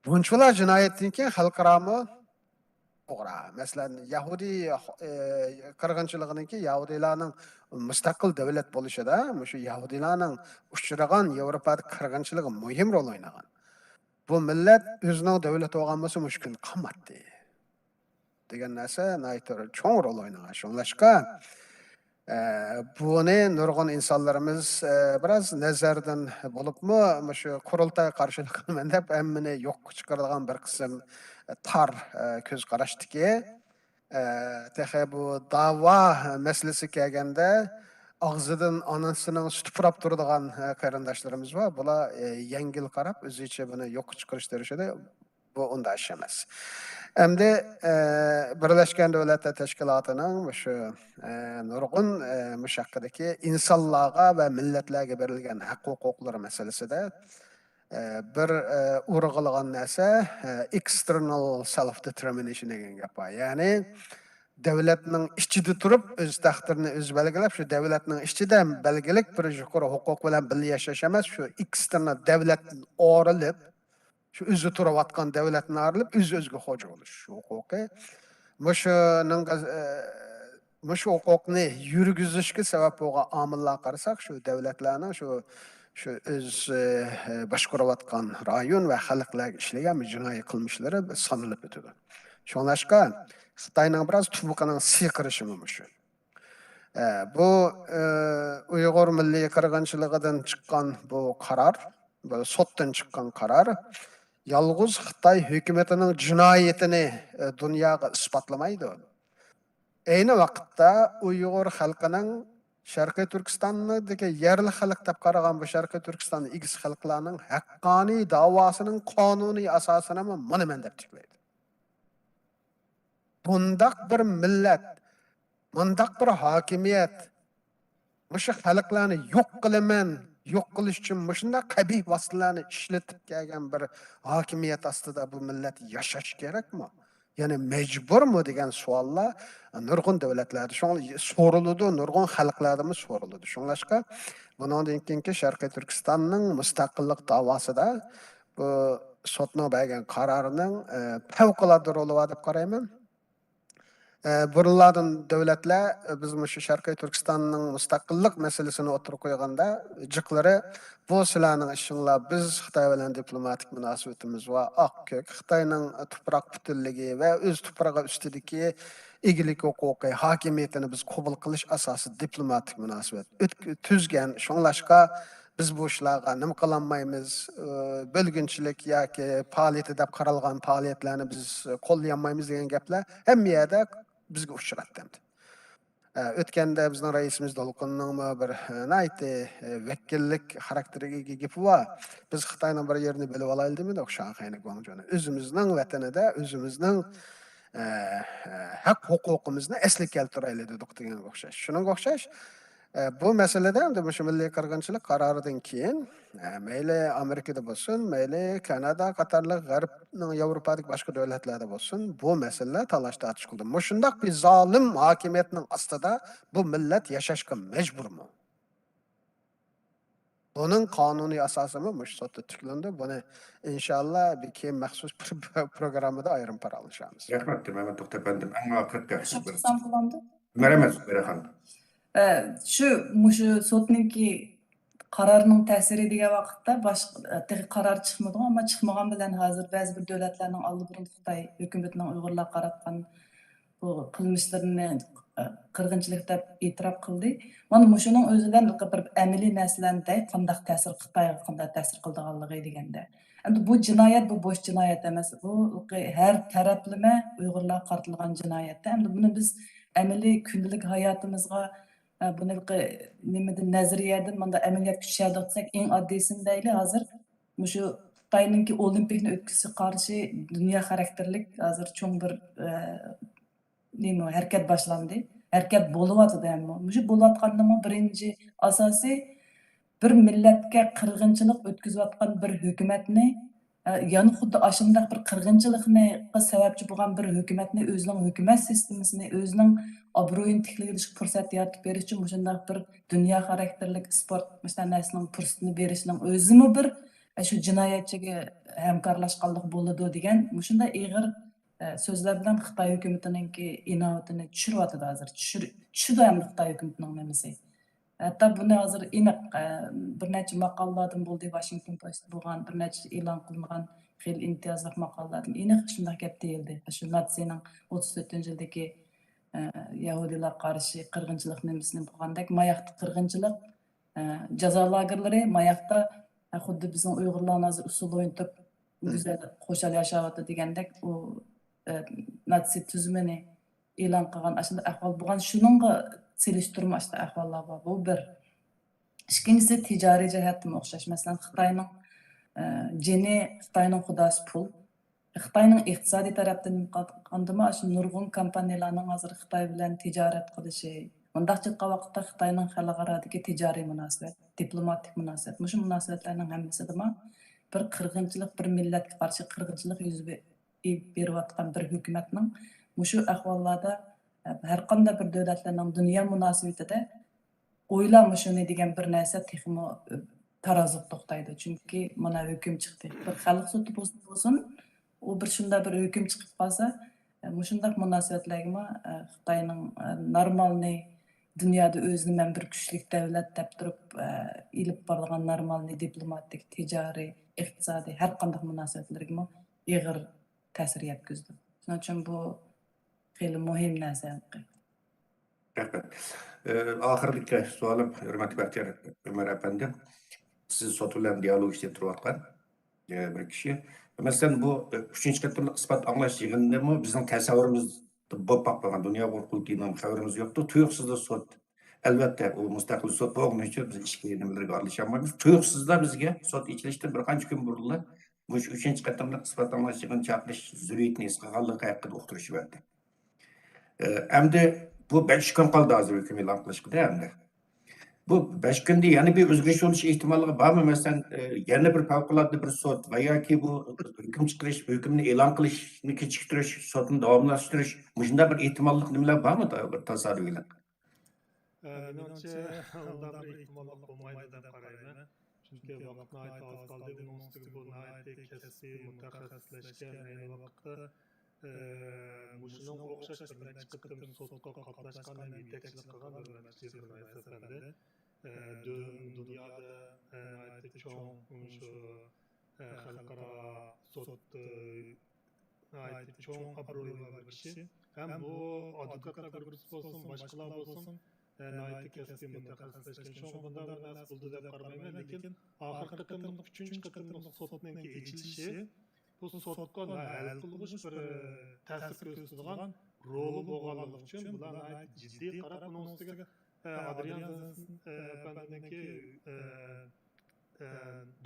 E: bunchalar jinoyatdan keyin xalqaro Mesela Yahudi qirg'inchiliginiki Yahudilarning mustaqil davlat bo'lishida, shu Yahudilarning uchragan Yevropada qirg'inchiligi muhim rol o'ynagan. Bu millat o'zining davlati bo'lgan bo'lsa, mushkul qolmadi. Degan narsa naytor cho'ng rol o'ynagan. Shunlashqa buni nurg'un insonlarimiz biraz nazardan bo'libmi, shu qurultay qarshilik qilman deb hammani yo'q chiqaradigan bir qism tar ko'z qarashdiki, bu da'vo masalasi kelganda ağzıdan anasının sütü pırap durduğun qarindoshlarimiz var. Bular yengil qarab, o'zicha buni yo'q chiqarishda erishadi. Bu unda ish emas. Endi Birlashgan Davlatlar Tashkilotining shu nurg'un mushaqqidagi insonlarga va millatlarga berilgan haq-huquqlar masalasida bir urg'ulagan narsa external self determination degan gap bor. Ya'ni davlatning ichida turib o'z taqdirini o'zi belgilab, shu davlatning ichida belgilik bir yuqori huquq bilan birga yashash emas, shu external davlatdan o'rilib, shu o'zi turayotgan davlatdan o'rilib, o'z-o'ziga xo'ja bo'lish huquqi. Mushu huquqni yurgizishga sabab bo'lgan omillar qarasak, shu davlatlarning shu o'z boshqarayotgan rayon va xalqlarga ishlagan jinoiy qilmishlari sanalib o'tadi. Shunlashqa Xitoyning biroz tubuqining siqirishi shu. Bu Uyg'ur milliy qirg'inchiligidan chiqqan bu qaror, bu sotdan chiqqan qaror yolg'iz Xitoy hukumatining jinoyatini dunyoga isbotlamaydi. Ayni vaqtda Uyg'ur xalqining Sharqiy Turkistondagi yerli xalq deb qaragan bu Sharqiy Turkiston igiz xalqlarning haqqoniy da'vosining qonuniy asosini mana men deb tiklaydi. Bundaq bir millat, bundaq bir hokimiyat, o'sha xalqlarni yo'q qilaman, yo'q qilish uchun shunday qabih vositalarni ishlatib kelgan bir hokimiyat ostida bu millat yashash kerakmi? Ya'ni mecburmu degan savollar nurg'un davlatlarda so'riladi, nurg'un xalqlarda so'riladi. Shunlashqa bundan keyingi Sharqiy Turkistonning mustaqillik da'vosida bu sotning bergan qarorining favqulodda roli bor deb qarayman. Burunlardan davlatlar biz shu Sharqiy Turkistonning mustaqillik masalasini o'tirib qo'yganda jiqlari bu sizlarning ishinglar biz Xitoy bilan diplomatik munosabatimiz va oq-ko'k Xitoyning tuproq butunligi va o'z tuprog'i ustidagi egilik huquqi, hokimiyatini biz qabul qilish asosida diplomatik munosabat tuzgan. Shunlashqa biz bu ishlarga nima qilolmaymiz, bo'lginchilik yoki faoliyati deb qaralgan faoliyatlarni biz qo'llayolmaymiz degan gaplar hamma yerda bizga uchraydi. O'tganda bizning raisimiz Dolqinning bir aytdi, vakillik xarakteriga ega gapi bor. Biz Xitoyning bir yerini bilib olaylikmi, Shanxayni, Guangzhouni. O'zimizning vatanida o'zimizning haq huquqimizni asli keltiraylik degan o'xshash. Shunga o'xshash bu masalada endi shu milliy qirg'inchilik qaroridan keyin mayli Amerikada bo'lsin, mayli Kanada, qatorli G'arbning Yevropadagi boshqa davlatlarda bo'lsin, bu masalalar talash-tortish qildi. Shundoq bir zolim hokimiyatning ostida bu millat yashashga majburmi? Buning qonuniy asosimi shu sotda tiklandi. Buni inshaalloh bir keyin maxsus programmada ayrim paralashamiz.
A: Rahmat, Mehmet To'xtapandim. Eng oxirgi
D: Şapsam kullandı.
A: Merhamet, Beraxon.
D: Şu sotninki qararının təsiri degan vaqtda boshqa qaror chiqmadi, ammo chiqmagan bilan hozir ba'zi bir davlatlarning oldi-burun Xitoy hukumatining Uyg'urlarga qaratgan bu qilmishlarini qirg'inchilik deb e'tirof qildi. Mana shuning o'zidan bir amaliy narsalarda qanday ta'sir Xitoyga qanday ta'sir qildiganligi deganda. Endi bu jinoyat bu bo'sh jinoyat emas. Bu har taraflama Uyg'urlarga qaratilgan jinoyat. Endi buni biz amaliy kundalik hayotimizga buni nimadan nazariyadan manda amaliyot kuchaydi desak, eng oddiysini deyli hozir shu Xitoyninki olimpikni o'tkazishga qarshi dunyo xarakterlik hozir cho'ng bir harakat boshlandi. Harakat bo'lyapti hamma. Shu bo'layotganning birinchi asosiy bir millatga qirg'inchilik o'tkazayotgan bir hukumatni yani xuddi ashunday bir qirg'inchilikni sababchi bo'lgan bir hukumatni o'zining hukumat sistemasini o'zining obro'yini tiklashga fursat yaratib berish uchun shunday bir dunyo xarakterlik sport mana narsaning fursatini berishning o'zimi bir shu jinoyatchiga hamkorlashganlik bo'ladi degan shunday ig'ir so'zlar bilan Xitoy hukumatiningki inovatini tushiryapti hozir. Tushirdi ham Xitoy hukumatining nimasi. Hatta buni hozir aniq bir necha maqolalardan bo'ldi, Washington Post bo'lgan, bir necha e'lon qilingan xil imtiyozli maqolalardan aniq shunday gap deyildi. Shu Natsiyaning 34-yildagi Yahudilar qarshi qirg'inchilik nimasini bo'lgandek, mayaqda qirg'inchilik jazo lagerlari mayaqda xuddi bizning Uyg'urlarning hozir usul o'yinib go'zal qo'shal yashayapti degandek u Natsiya tuzumini e'lon qilgan ashunday ahvol bo'lgan. Shuningga seliştirmashda ahvollar bor. Bu bir. İkincisi ticari jihatdan o'xshash. Masalan, Xitoyning jini, Xitoyning xudosi pul. Xitoyning iqtisodiy tarafdan qandimi shu nurg'un kompaniyalarning hozir Xitoy bilan tijorat qilishi, bundaq chiqqan vaqtda Xitoyning xalqarodagi tijoriy munosabat, diplomatik munosabat, shu munosabatlarning hammasidami bir qirg'inchilik, bir millatga qarshi qirg'inchilik yuz berayotgan bir hukumatning shu ahvollarda har qanday bir davlatlarning dunyo munosabatida o'ylab shuni degan bir narsa texmo taroziq to'xtaydi. Chunki mana hukm chiqdi. Bir xalq sudi bo'lsin, u bir shunday bir hukm chiqib qolsa, shunday munosabatlarga Xitoyning normalni dunyoda o'zini men bir kuchli davlat deb turib ilib borgan normalni diplomatik, tijoriy, iqtisodiy har qanday munosabatlarga ig'ir ta'sir yetkazdi. Shuning uchun bu xeyli muhim narsa.
A: Rahmet. Ahırlıkta sualım, hürmetli Bahtiyar Ömer Efendi. Siz sot bilen diyalog işlep turayotgan bir kişi. Mesela bu 3. katırlık ispat anlaş yığınında mı bizim tasavvurumuz bop bakmagan dünya korkulduğundan haberimiz yoktu. Tuyuksuz da sot. Elbette o müstakil sot boğun için biz işkiye nimelerge aralışamayız. Tuyuksuz da bizge sot içilişten bir kanç gün burullar. Bu 3. katırlık ispat anlaş yığın çaklış zürriyetini iskakallık ayakkada okturuşu verdi. Hem bu 5 gün kaldı hazır hüküm ilan kılışkıda hem de. Bu 5 günde yani bir özgürlüş oluş ihtimali var mı? Mesela yeni bir favkulatlı bir sot veya ki bu hüküm çıkırış, hükümünü ilan kılışını keçiktiriş, sotunu devamlaştırış, bunda bir ihtimallık neler var mı da bir tasarruyla?
B: Menimce ondan bir ihtimallık olmaydı deb qarayman. Çünkü vaqtni ait az qaldı. Bunun üstüge bu nəhayət kəsbi mutaxassisləşgan ayni vaqtda Muşunun o'xshash bir necha qitim sotqa qatnashgan ham yetakchilik qilgan bir efendi dunyoda aytib cho'ng shu xalqaro sot aytib cho'ng obro'li bir kishi ham bu advokatlar guruhi bo'lsin boshqalar bo'lsin aytib kasbiy mutaxassislashgan cho'ng bunda bir narsa bo'ldi deb qaramayman, lekin oxirgi qitimning 3-chi qitimning sotining echilishi bu sotqa hal qilg'ish bir ta'sir ko'rsatadigan roli bo'lganligi uchun bular jiddiy qarab uning ustiga Adrian Efendi'ninki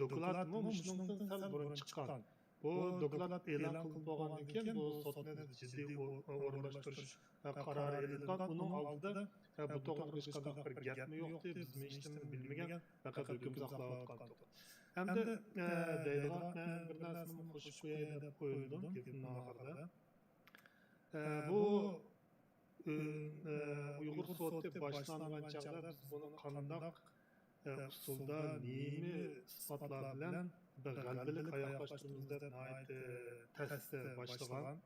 B: dokladmi shundan sal burun chiqqan. Bu doklad e'lon qilib bo'lgandan keyin bu sotni jiddiy o'rinlashtirish qarori e'lon uning oldida bu to'g'ri hech qanday bir gapmi yo'qdi, biz hech nimani bilmagan, faqat hukm saqlayotgan. Hamda deydigan bir narsani qo'shib qo'yay deb qo'yildim gapning oxirida. Bu Uyg'ur soti boshlangan chog'da biz buni qandoq usulda nima isbotlar bilan bir g'albilik oyoqlashtiramiz deb testni boshlagan.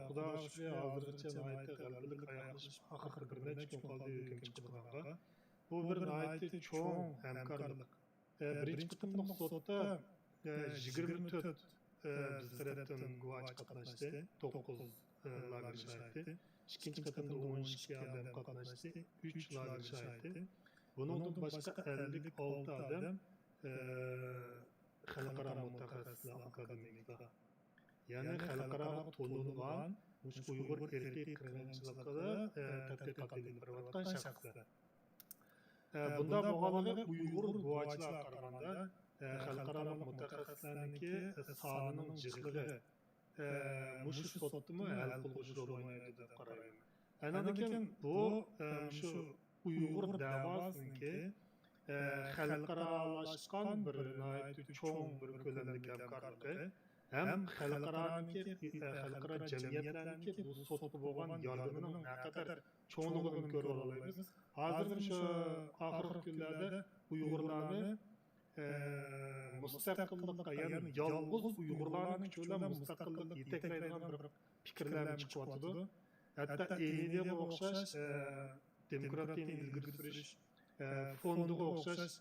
B: Xudo shukr, hozirgacha g'albilik oyoqlash oxirgi bir necha kun qoldi hukm chiqadiganga. Bu bir cho'ng hamkorlik. Birinchi qitimliq sotda 24 biz tarafdan guvoh qatnashdi, 9 lager shahidi. Ikkinchi qitimda 12 odam qatnashdi, 3 lager shahidi. Bundan boshqa 56 odam xalqaro mutaxassislar akademiyada. Ya'ni xalqaro to'lungan Uyg'ur erkak qirg'inchiligida tadqiqot qilib berayotgan shaxslar. Bunda bo'lganligi Uyg'ur guvohchilar qaraganda xalqaro mutaxassislarniki sonining jiqligi mushu sotni hal qilish rol o'ynaydi deb qarayman. Aynan keyin bu shu Uyg'ur davosiniki xalqarolashgan bir cho'ng bir ko'lamlik hamkorligi ham xalqaro jamiyatlarniki bu sotda bo'lgan yordamining naqadar cho'ngligini ko'rib olamiz. Hozir shu oxirgi kunlarda Uyg'urlarni mustaqillikqa, ya'ni yolg'iz Uyg'urlarning kuchi bilan mustaqillikka yetaklaydigan bir fikrlar chiqyapti. Hatto ENIDga o'xshash demokratiyani ilgari surish fondiga o'xshash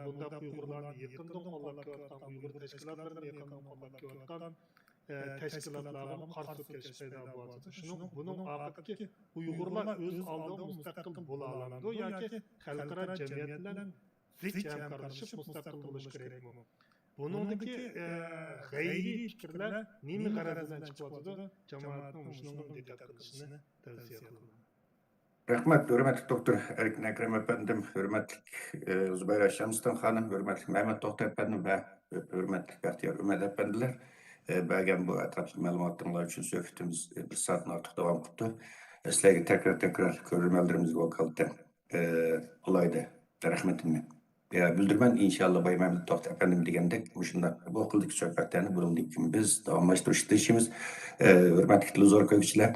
B: bundaq Uyg'urlarni yaqindan qo'llab kelayotgan Uyg'ur tashkilotlarini yaqindan qo'llab kelayotgan tashkilotlarga qarshi kelish paydo bo'lyapti. Buning oqibati Uyg'urlar o'z oldiga mustaqil bo'la oladi yoki xalqaro jamiyat bilan zich hamkorlashib mustaqil bo'lish kerakmi? Buningdagi g'ayriy fikrlar nima g'arazdan chiqyapti? Jamoatning shunga diqqat qilishini tavsiya qilaman.
A: Rahmat, hürmetli doktor Erkin Ekrem efendim, hürmetli Zübeyir Şamstan hanım, hürmetli Mehmet Doktor efendim ve hürmetli Bahtiyar Ömer efendiler. Belki bu etraflı malumatlar için söhbetimiz bir saatin artık devam etti. Sizlerge tekrar görülmelerimiz vakalıkta olaydı. Rahmetimi. Bildirmen inşallah Bay Mehmet Doktor efendim degendek müşünde bu okuldaki söhbetlerini bulunduk ki biz davamlaştırıştığımız hürmetli zor kökçüler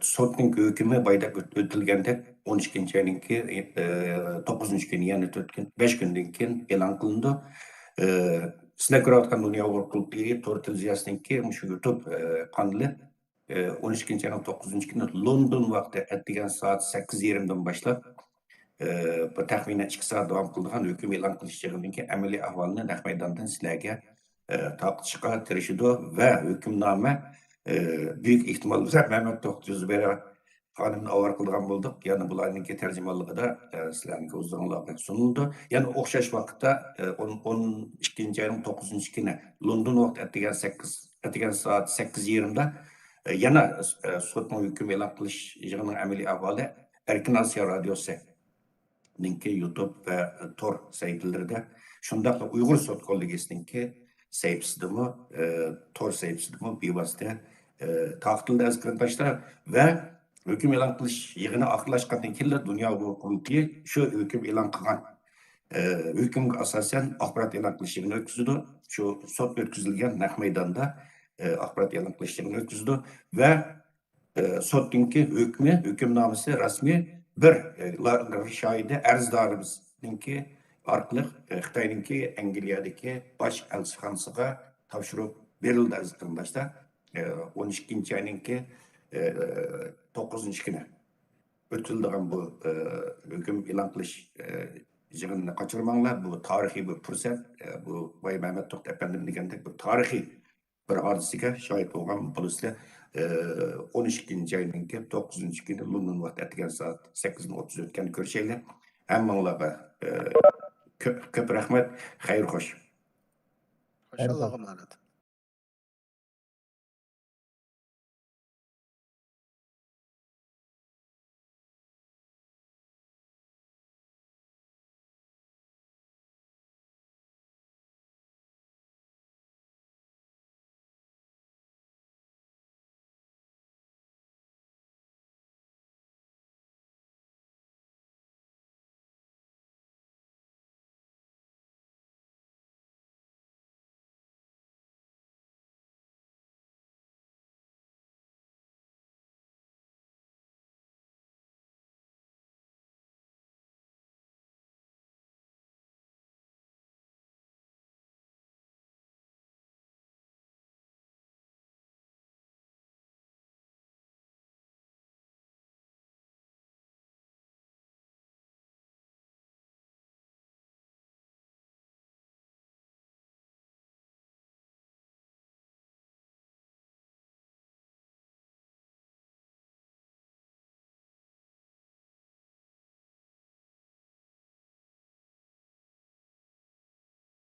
A: sotning hükümü bayda ötülgende 12. ayınki 9. gün yani 5 günden keyin e'lon qilindi. Sizlar ko'rayotgan Dunyo Orquligi to'rt televiziyasininki shu YouTube kanali 12. ayning 9. kuni London vaqti atdigan soat 8:20dan boshlab bu taxminan 2 soat davom qiladigan hukm e'lon qilish yig'inidagi amaliy ahvolni naq maydondan sizlarga taqishga tirishadi va hukmnoma büyük ihtimal bize Mehmet Doktor Zübeyir Hanım'ın avar kılgan bulduk. Yani bularınki tercümanlığı da sizlerinki uzunluğa sunuldu. Yani okşaş vakitte 12. ayın 9. güne London vakti etigen saat 8:20'da yana sotma hüküm elan kılış yığının ameli ahvali Erkin Asya Radyosu ninki YouTube ve Tor sayfalarında şundakla Uygur Sot Kollegisininki sayfasıdımı Tor sayfasıdımı bir vasıta taqtildi aziz qarindoshlar ve hüküm e'lon qilish yig'ini oxirlashgandan keyin Dunyo Kurultiyi shu hukm e'lon qilgan hukmga asosan axborot e'lon qilish yig'ini o'tkazdi. Shu sot o'tkazilgan naq maydonda axborot e'lon qilish yig'ini o'tkazdi ve sotninki hukmnomasi rasmiy bir shohidi arzdorimizningki orqali Xitoyninki Angliyadagi bosh elchixonasiga topshirib berildi aziz qarindoshlar. 12. ayınki 9. günü ötüldüğün bu hüküm e'lon qilish yig'inini kaçırmanglar. Bu tarixiy bir fırsat. Bu Bay Mehmet Doktor efendim degandek bir tarixiy bir hadisega şahit bo'lgan bo'lasizlar. 12. ayınki 9. günü London vaqti atgan soat 8:30 o'tgan ko'rishaylar. Hammanglarga ko'p rahmat, xayr xo'sh.
E: Hoş Allah'a emanet.